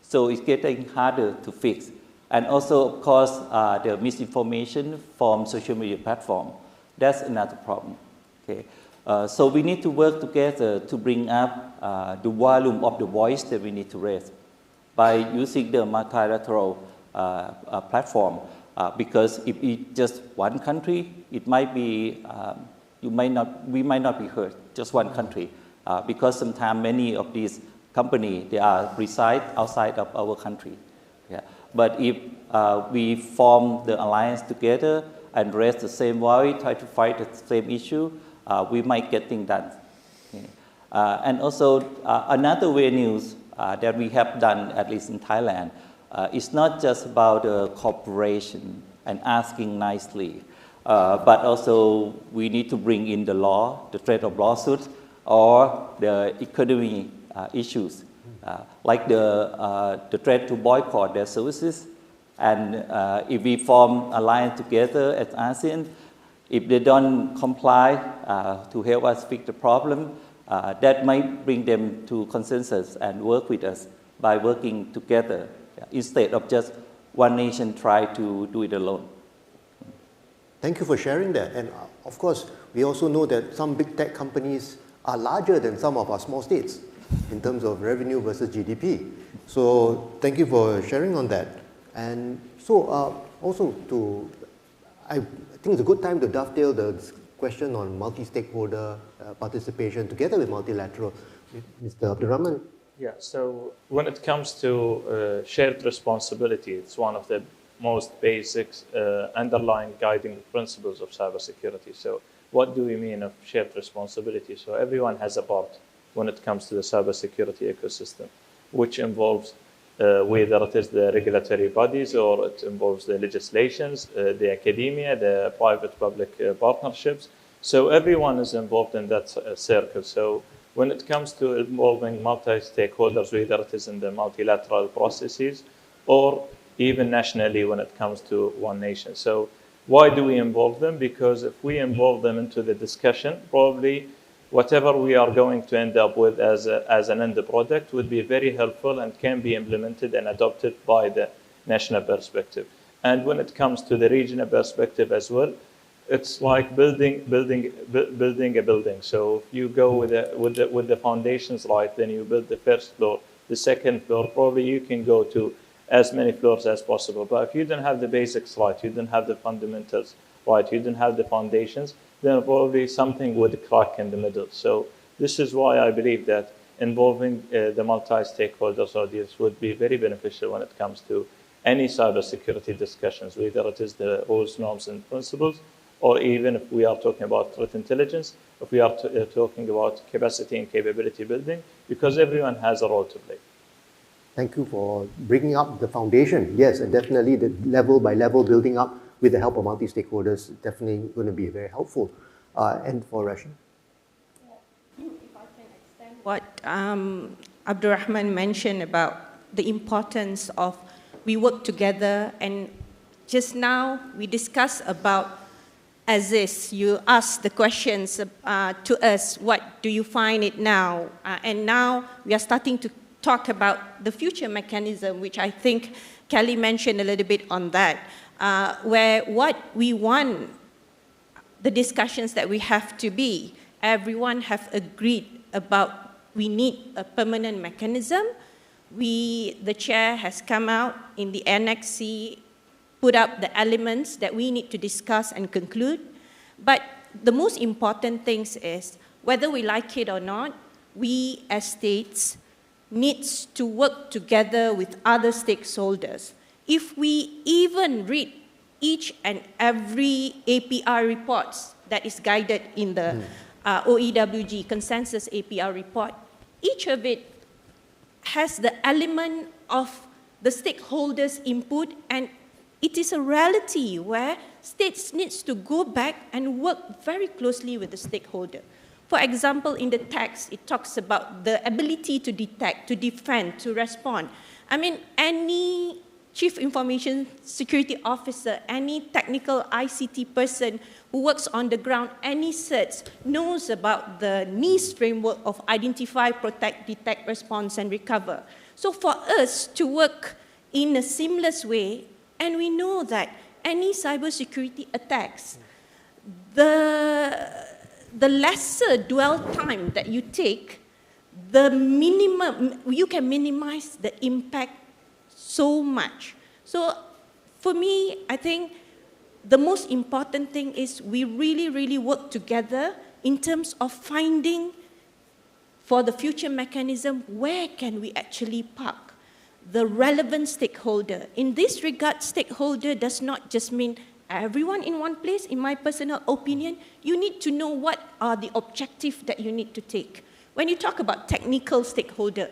So it's getting harder to fix. And also, of course, the misinformation from social media platform. That's another problem. Okay. So we need to work together to bring up the volume of the voice that we need to raise by using the multilateral platform. Because if it's just one country, it might be we might not be heard. Just one country, because sometimes many of these companies they reside outside of our country. Yeah. But if we form the alliance together and raise the same voice, try to fight the same issue, we might get things done. Okay. And also another venues that we have done, at least in Thailand, it's not just about cooperation and asking nicely, but also we need to bring in the law, the threat of lawsuits, or the economy issues, like the threat to boycott their services. And if we form alliance together as ASEAN, if they don't comply to help us fix the problem, that might bring them to consensus and work with us by working together, instead of just one nation try to do it alone. Thank you for sharing that. And of course, we also know that some big tech companies are larger than some of our small states in terms of revenue versus GDP. So thank you for sharing on that. And so also I think it's a good time to dovetail the question on multi-stakeholder participation together with multilateral. Mr. Abdurrahman. Yeah, so when it comes to shared responsibility, it's one of the most basic underlying guiding principles of cybersecurity. So what do we mean of shared responsibility? So everyone has a part when it comes to the cybersecurity ecosystem, which involves whether it is the regulatory bodies or it involves the legislations, the academia, the private-public partnerships. So everyone is involved in that circle. So when it comes to involving multi-stakeholders, whether it is in the multilateral processes or even nationally when it comes to one nation. So why do we involve them? Because if we involve them into the discussion, probably whatever we are going to end up with as an end product would be very helpful and can be implemented and adopted by the national perspective. And when it comes to the regional perspective as well, it's like building a building. So if you go with the foundations right, then you build the first floor, the second floor. Probably you can go to as many floors as possible. But if you don't have the basics right, you don't have the fundamentals right, you don't have the foundations, then probably something would crack in the middle. So this is why I believe that involving the multi-stakeholders audience would be very beneficial when it comes to any cybersecurity discussions, whether it is the rules, norms, and principles, or even if we are talking about threat intelligence, if we are talking about capacity and capability building, because everyone has a role to play. Thank you for bringing up the foundation. Yes, and definitely the level by level building up with the help of multi-stakeholders is definitely going to be very helpful. And for Rashid? If I can extend what Abdurrahman mentioned about the importance of we work together and just now we discussed about Aziz, you asked the questions to us, what do you find it now? And now we are starting to talk about the future mechanism, which I think Kelly mentioned a little bit on that, where what we want the discussions that we have to be, everyone have agreed about we need a permanent mechanism. The chair has come out in the Annex C, put up the elements that we need to discuss and conclude. But the most important thing is, whether we like it or not, we as states needs to work together with other stakeholders. If we even read each and every APR reports that is guided in the OEWG consensus APR report, each of it has the element of the stakeholders' input, and it is a reality where states needs to go back and work very closely with the stakeholder. For example, in the text, it talks about the ability to detect, to defend, to respond. I mean, any Chief Information Security Officer, any technical ICT person who works on the ground, any CERTs, knows about the NIST framework of identify, protect, detect, response, and recover. So for us to work in a seamless way, and we know that any cybersecurity attacks, the lesser dwell time that you take, the minimum, you can minimize the impact so much. So for me, I think the most important thing is we really, really work together in terms of finding for the future mechanism, where can we actually park the relevant stakeholder. In this regard, stakeholder does not just mean everyone in one place. In my personal opinion, you need to know what are the objectives that you need to take. When you talk about technical stakeholder,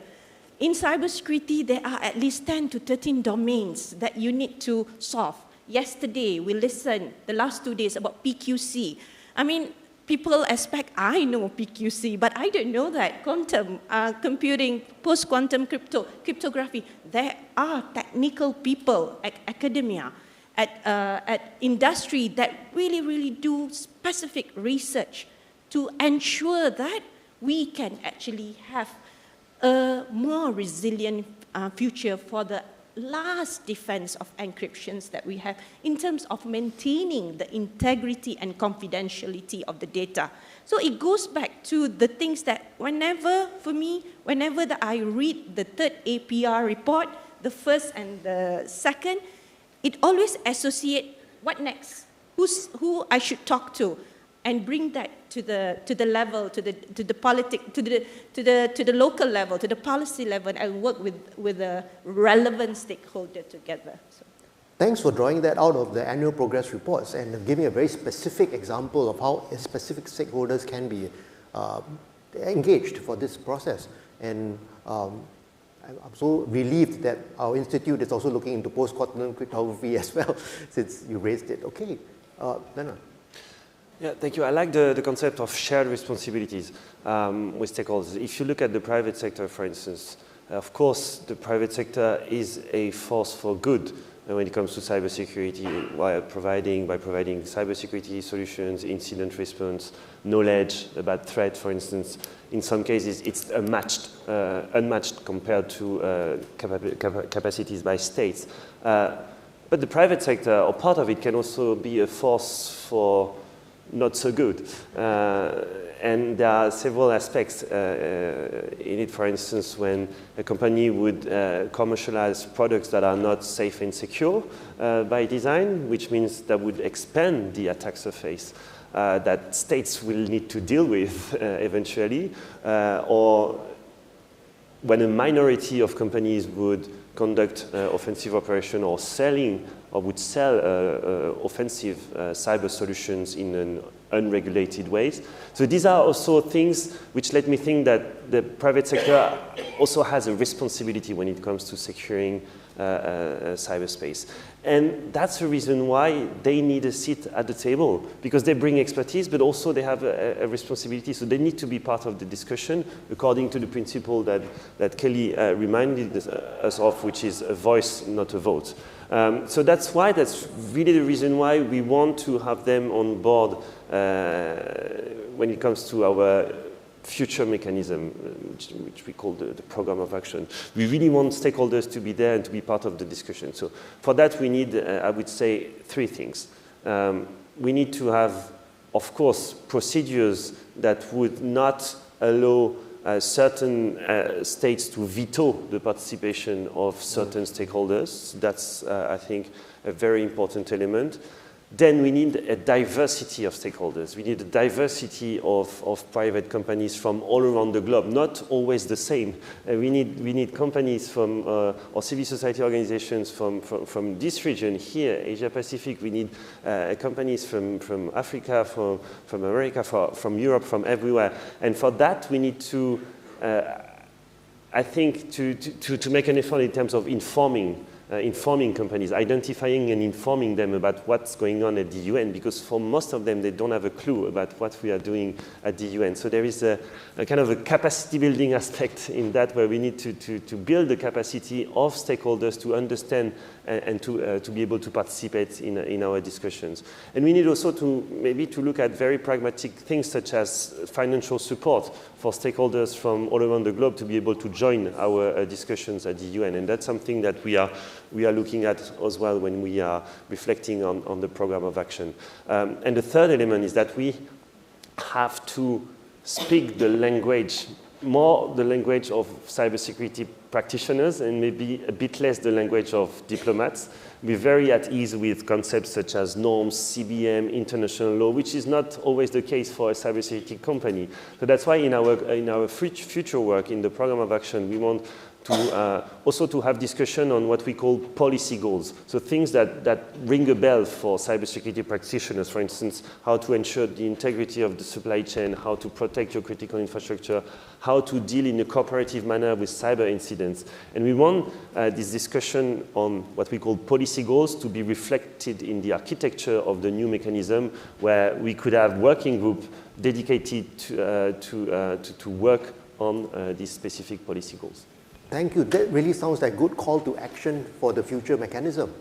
in cybersecurity, there are at least 10 to 13 domains that you need to solve. Yesterday, we listened, the last 2 days, about PQC. I mean, people expect I know PQC, but I don't know that. Quantum computing, post-quantum cryptography. There are technical people at academia, at industry that really, really do specific research to ensure that we can actually have a more resilient future for the last defense of encryptions that we have in terms of maintaining the integrity and confidentiality of the data. So it goes back to the things that whenever, for me, whenever that I read the third APR report, the first and the second, it always associate what next, who I should talk to, and bring that to the level, to the local level, to the policy level, and work with a relevant stakeholder together. So. Thanks for drawing that out of the annual progress reports and giving a very specific example of how specific stakeholders can be engaged for this process. And I'm so relieved that our institute is also looking into post-quantum cryptography as well, since you raised it. Okay, Leonard. Yeah, thank you. I like the concept of shared responsibilities with stakeholders. If you look at the private sector, for instance, of course, the private sector is a force for good when it comes to cybersecurity, by providing cybersecurity solutions, incident response, knowledge about threat, for instance. In some cases, it's unmatched compared to capacities by states. But the private sector, or part of it, can also be a force for not so good. And there are several aspects in it. For instance, when a company would commercialize products that are not safe and secure by design, which means that would expand the attack surface that states will need to deal with eventually, or when a minority of companies would conduct offensive operation or would sell offensive cyber solutions in an unregulated ways. So these are also things which let me think that the private sector also has a responsibility when it comes to securing cyberspace. And that's the reason why they need a seat at the table, because they bring expertise, but also they have a responsibility. So they need to be part of the discussion according to the principle that Kelly reminded us of, which is a voice, not a vote. So that's really the reason why we want to have them on board when it comes to our future mechanism, which we call the program of action. We really want stakeholders to be there and to be part of the discussion. So for that, we need, I would say, three things. We need to have, of course, procedures that would not allow certain states to veto the participation of certain stakeholders. That's, I think, a very important element. Then we need a diversity of stakeholders. We need a diversity of private companies from all around the globe, not always the same. We need companies from, or civil society organizations from this region here, Asia Pacific. We need companies from Africa, from America, from Europe, from everywhere. And for that, we need to, I think, to make an effort in terms of informing companies, identifying and informing them about what's going on at the UN, because for most of them, they don't have a clue about what we are doing at the UN. So there is a kind of a capacity building aspect in that, where we need to build the capacity of stakeholders to understand and to be able to participate in our discussions. And we need also to maybe to look at very pragmatic things, such as financial support for stakeholders from all around the globe to be able to join our discussions at the UN. And that's something that we are looking at as well when we are reflecting on the program of action. And the third element is that we have to speak the language, more the language of cybersecurity practitioners and maybe a bit less the language of diplomats. We're very at ease with concepts such as norms, CBM, international law, which is not always the case for a cybersecurity company. So that's why in our future work in the program of action, we want to also to have discussion on what we call policy goals. So things that ring a bell for cybersecurity practitioners, for instance, how to ensure the integrity of the supply chain, how to protect your critical infrastructure, how to deal in a cooperative manner with cyber incidents. And we want this discussion on what we call policy goals to be reflected in the architecture of the new mechanism, where we could have working group dedicated to work on these specific policy goals. Thank you. That really sounds like a good call to action for the future mechanism.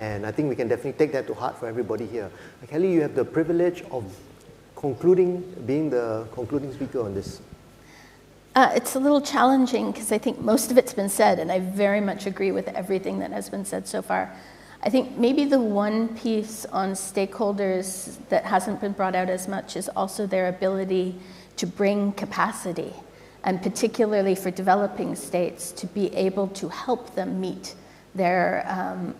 And I think we can definitely take that to heart for everybody here. Kelly, you have the privilege of being the concluding speaker on this. It's a little challenging because I think most of it's been said, and I very much agree with everything that has been said so far. I think maybe the one piece on stakeholders that hasn't been brought out as much is also their ability to bring capacity, and particularly for developing states, to be able to help them meet their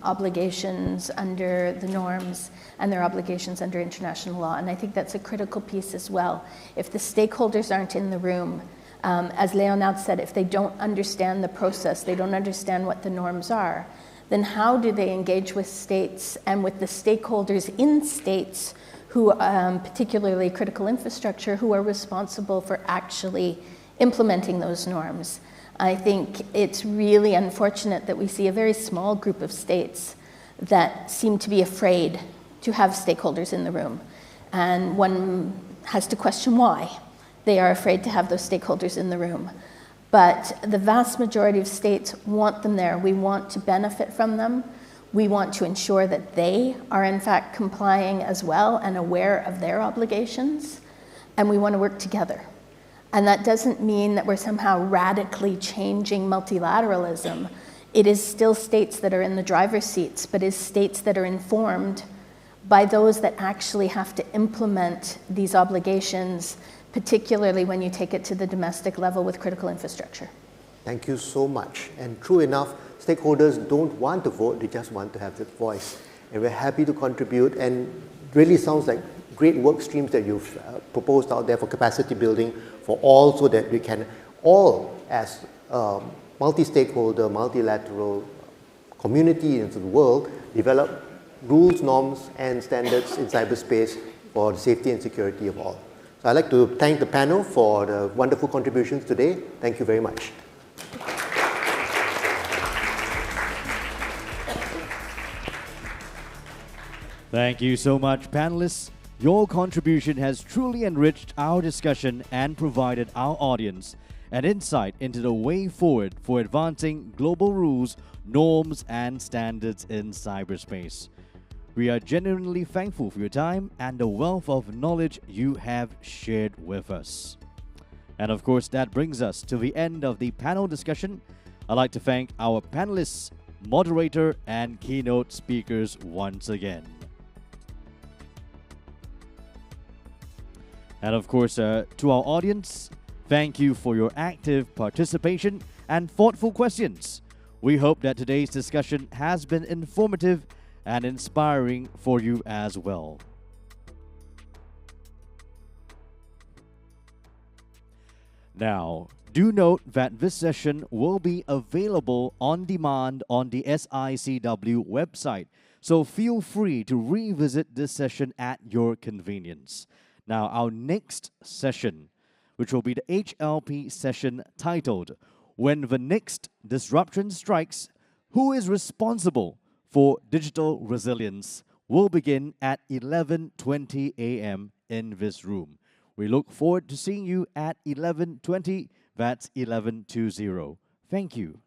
obligations under the norms and their obligations under international law. And I think that's a critical piece as well. If the stakeholders aren't in the room, as Leonard said, if they don't understand the process, they don't understand what the norms are, then how do they engage with states and with the stakeholders in states who, particularly critical infrastructure, who are responsible for actually implementing those norms? I think it's really unfortunate that we see a very small group of states that seem to be afraid to have stakeholders in the room. And one has to question why they are afraid to have those stakeholders in the room. But the vast majority of states want them there. We want to benefit from them. We want to ensure that they are in fact complying as well and aware of their obligations. And we want to work together. And that doesn't mean that we're somehow radically changing multilateralism. It is still states that are in the driver's seats, but is states that are informed by those that actually have to implement these obligations, particularly when you take it to the domestic level with critical infrastructure. Thank you so much. And true enough, stakeholders don't want to vote, they just want to have their voice. And we're happy to contribute, and really sounds like great work streams that you've proposed out there for capacity building for all, so that we can all, as multi-stakeholder, multilateral community into the world, develop rules, norms, and standards in cyberspace for the safety and security of all. So I'd like to thank the panel for the wonderful contributions today. Thank you very much. Thank you so much, panelists. Your contribution has truly enriched our discussion and provided our audience and insight into the way forward for advancing global rules, norms, and standards in cyberspace. We are genuinely thankful for your time and the wealth of knowledge you have shared with us. And of course, that brings us to the end of the panel discussion. I'd like to thank our panelists, moderator, and keynote speakers once again. And of course, to our audience, thank you for your active participation and thoughtful questions. We hope that today's discussion has been informative and inspiring for you as well. Now, do note that this session will be available on demand on the SICW website, so feel free to revisit this session at your convenience. Now, our next session, which will be the HLP session titled, When the Next Disruption Strikes, Who is Responsible for Digital Resilience, will begin at 11:20 a.m. in this room. We look forward to seeing you at 11:20. That's 11:20. Thank you.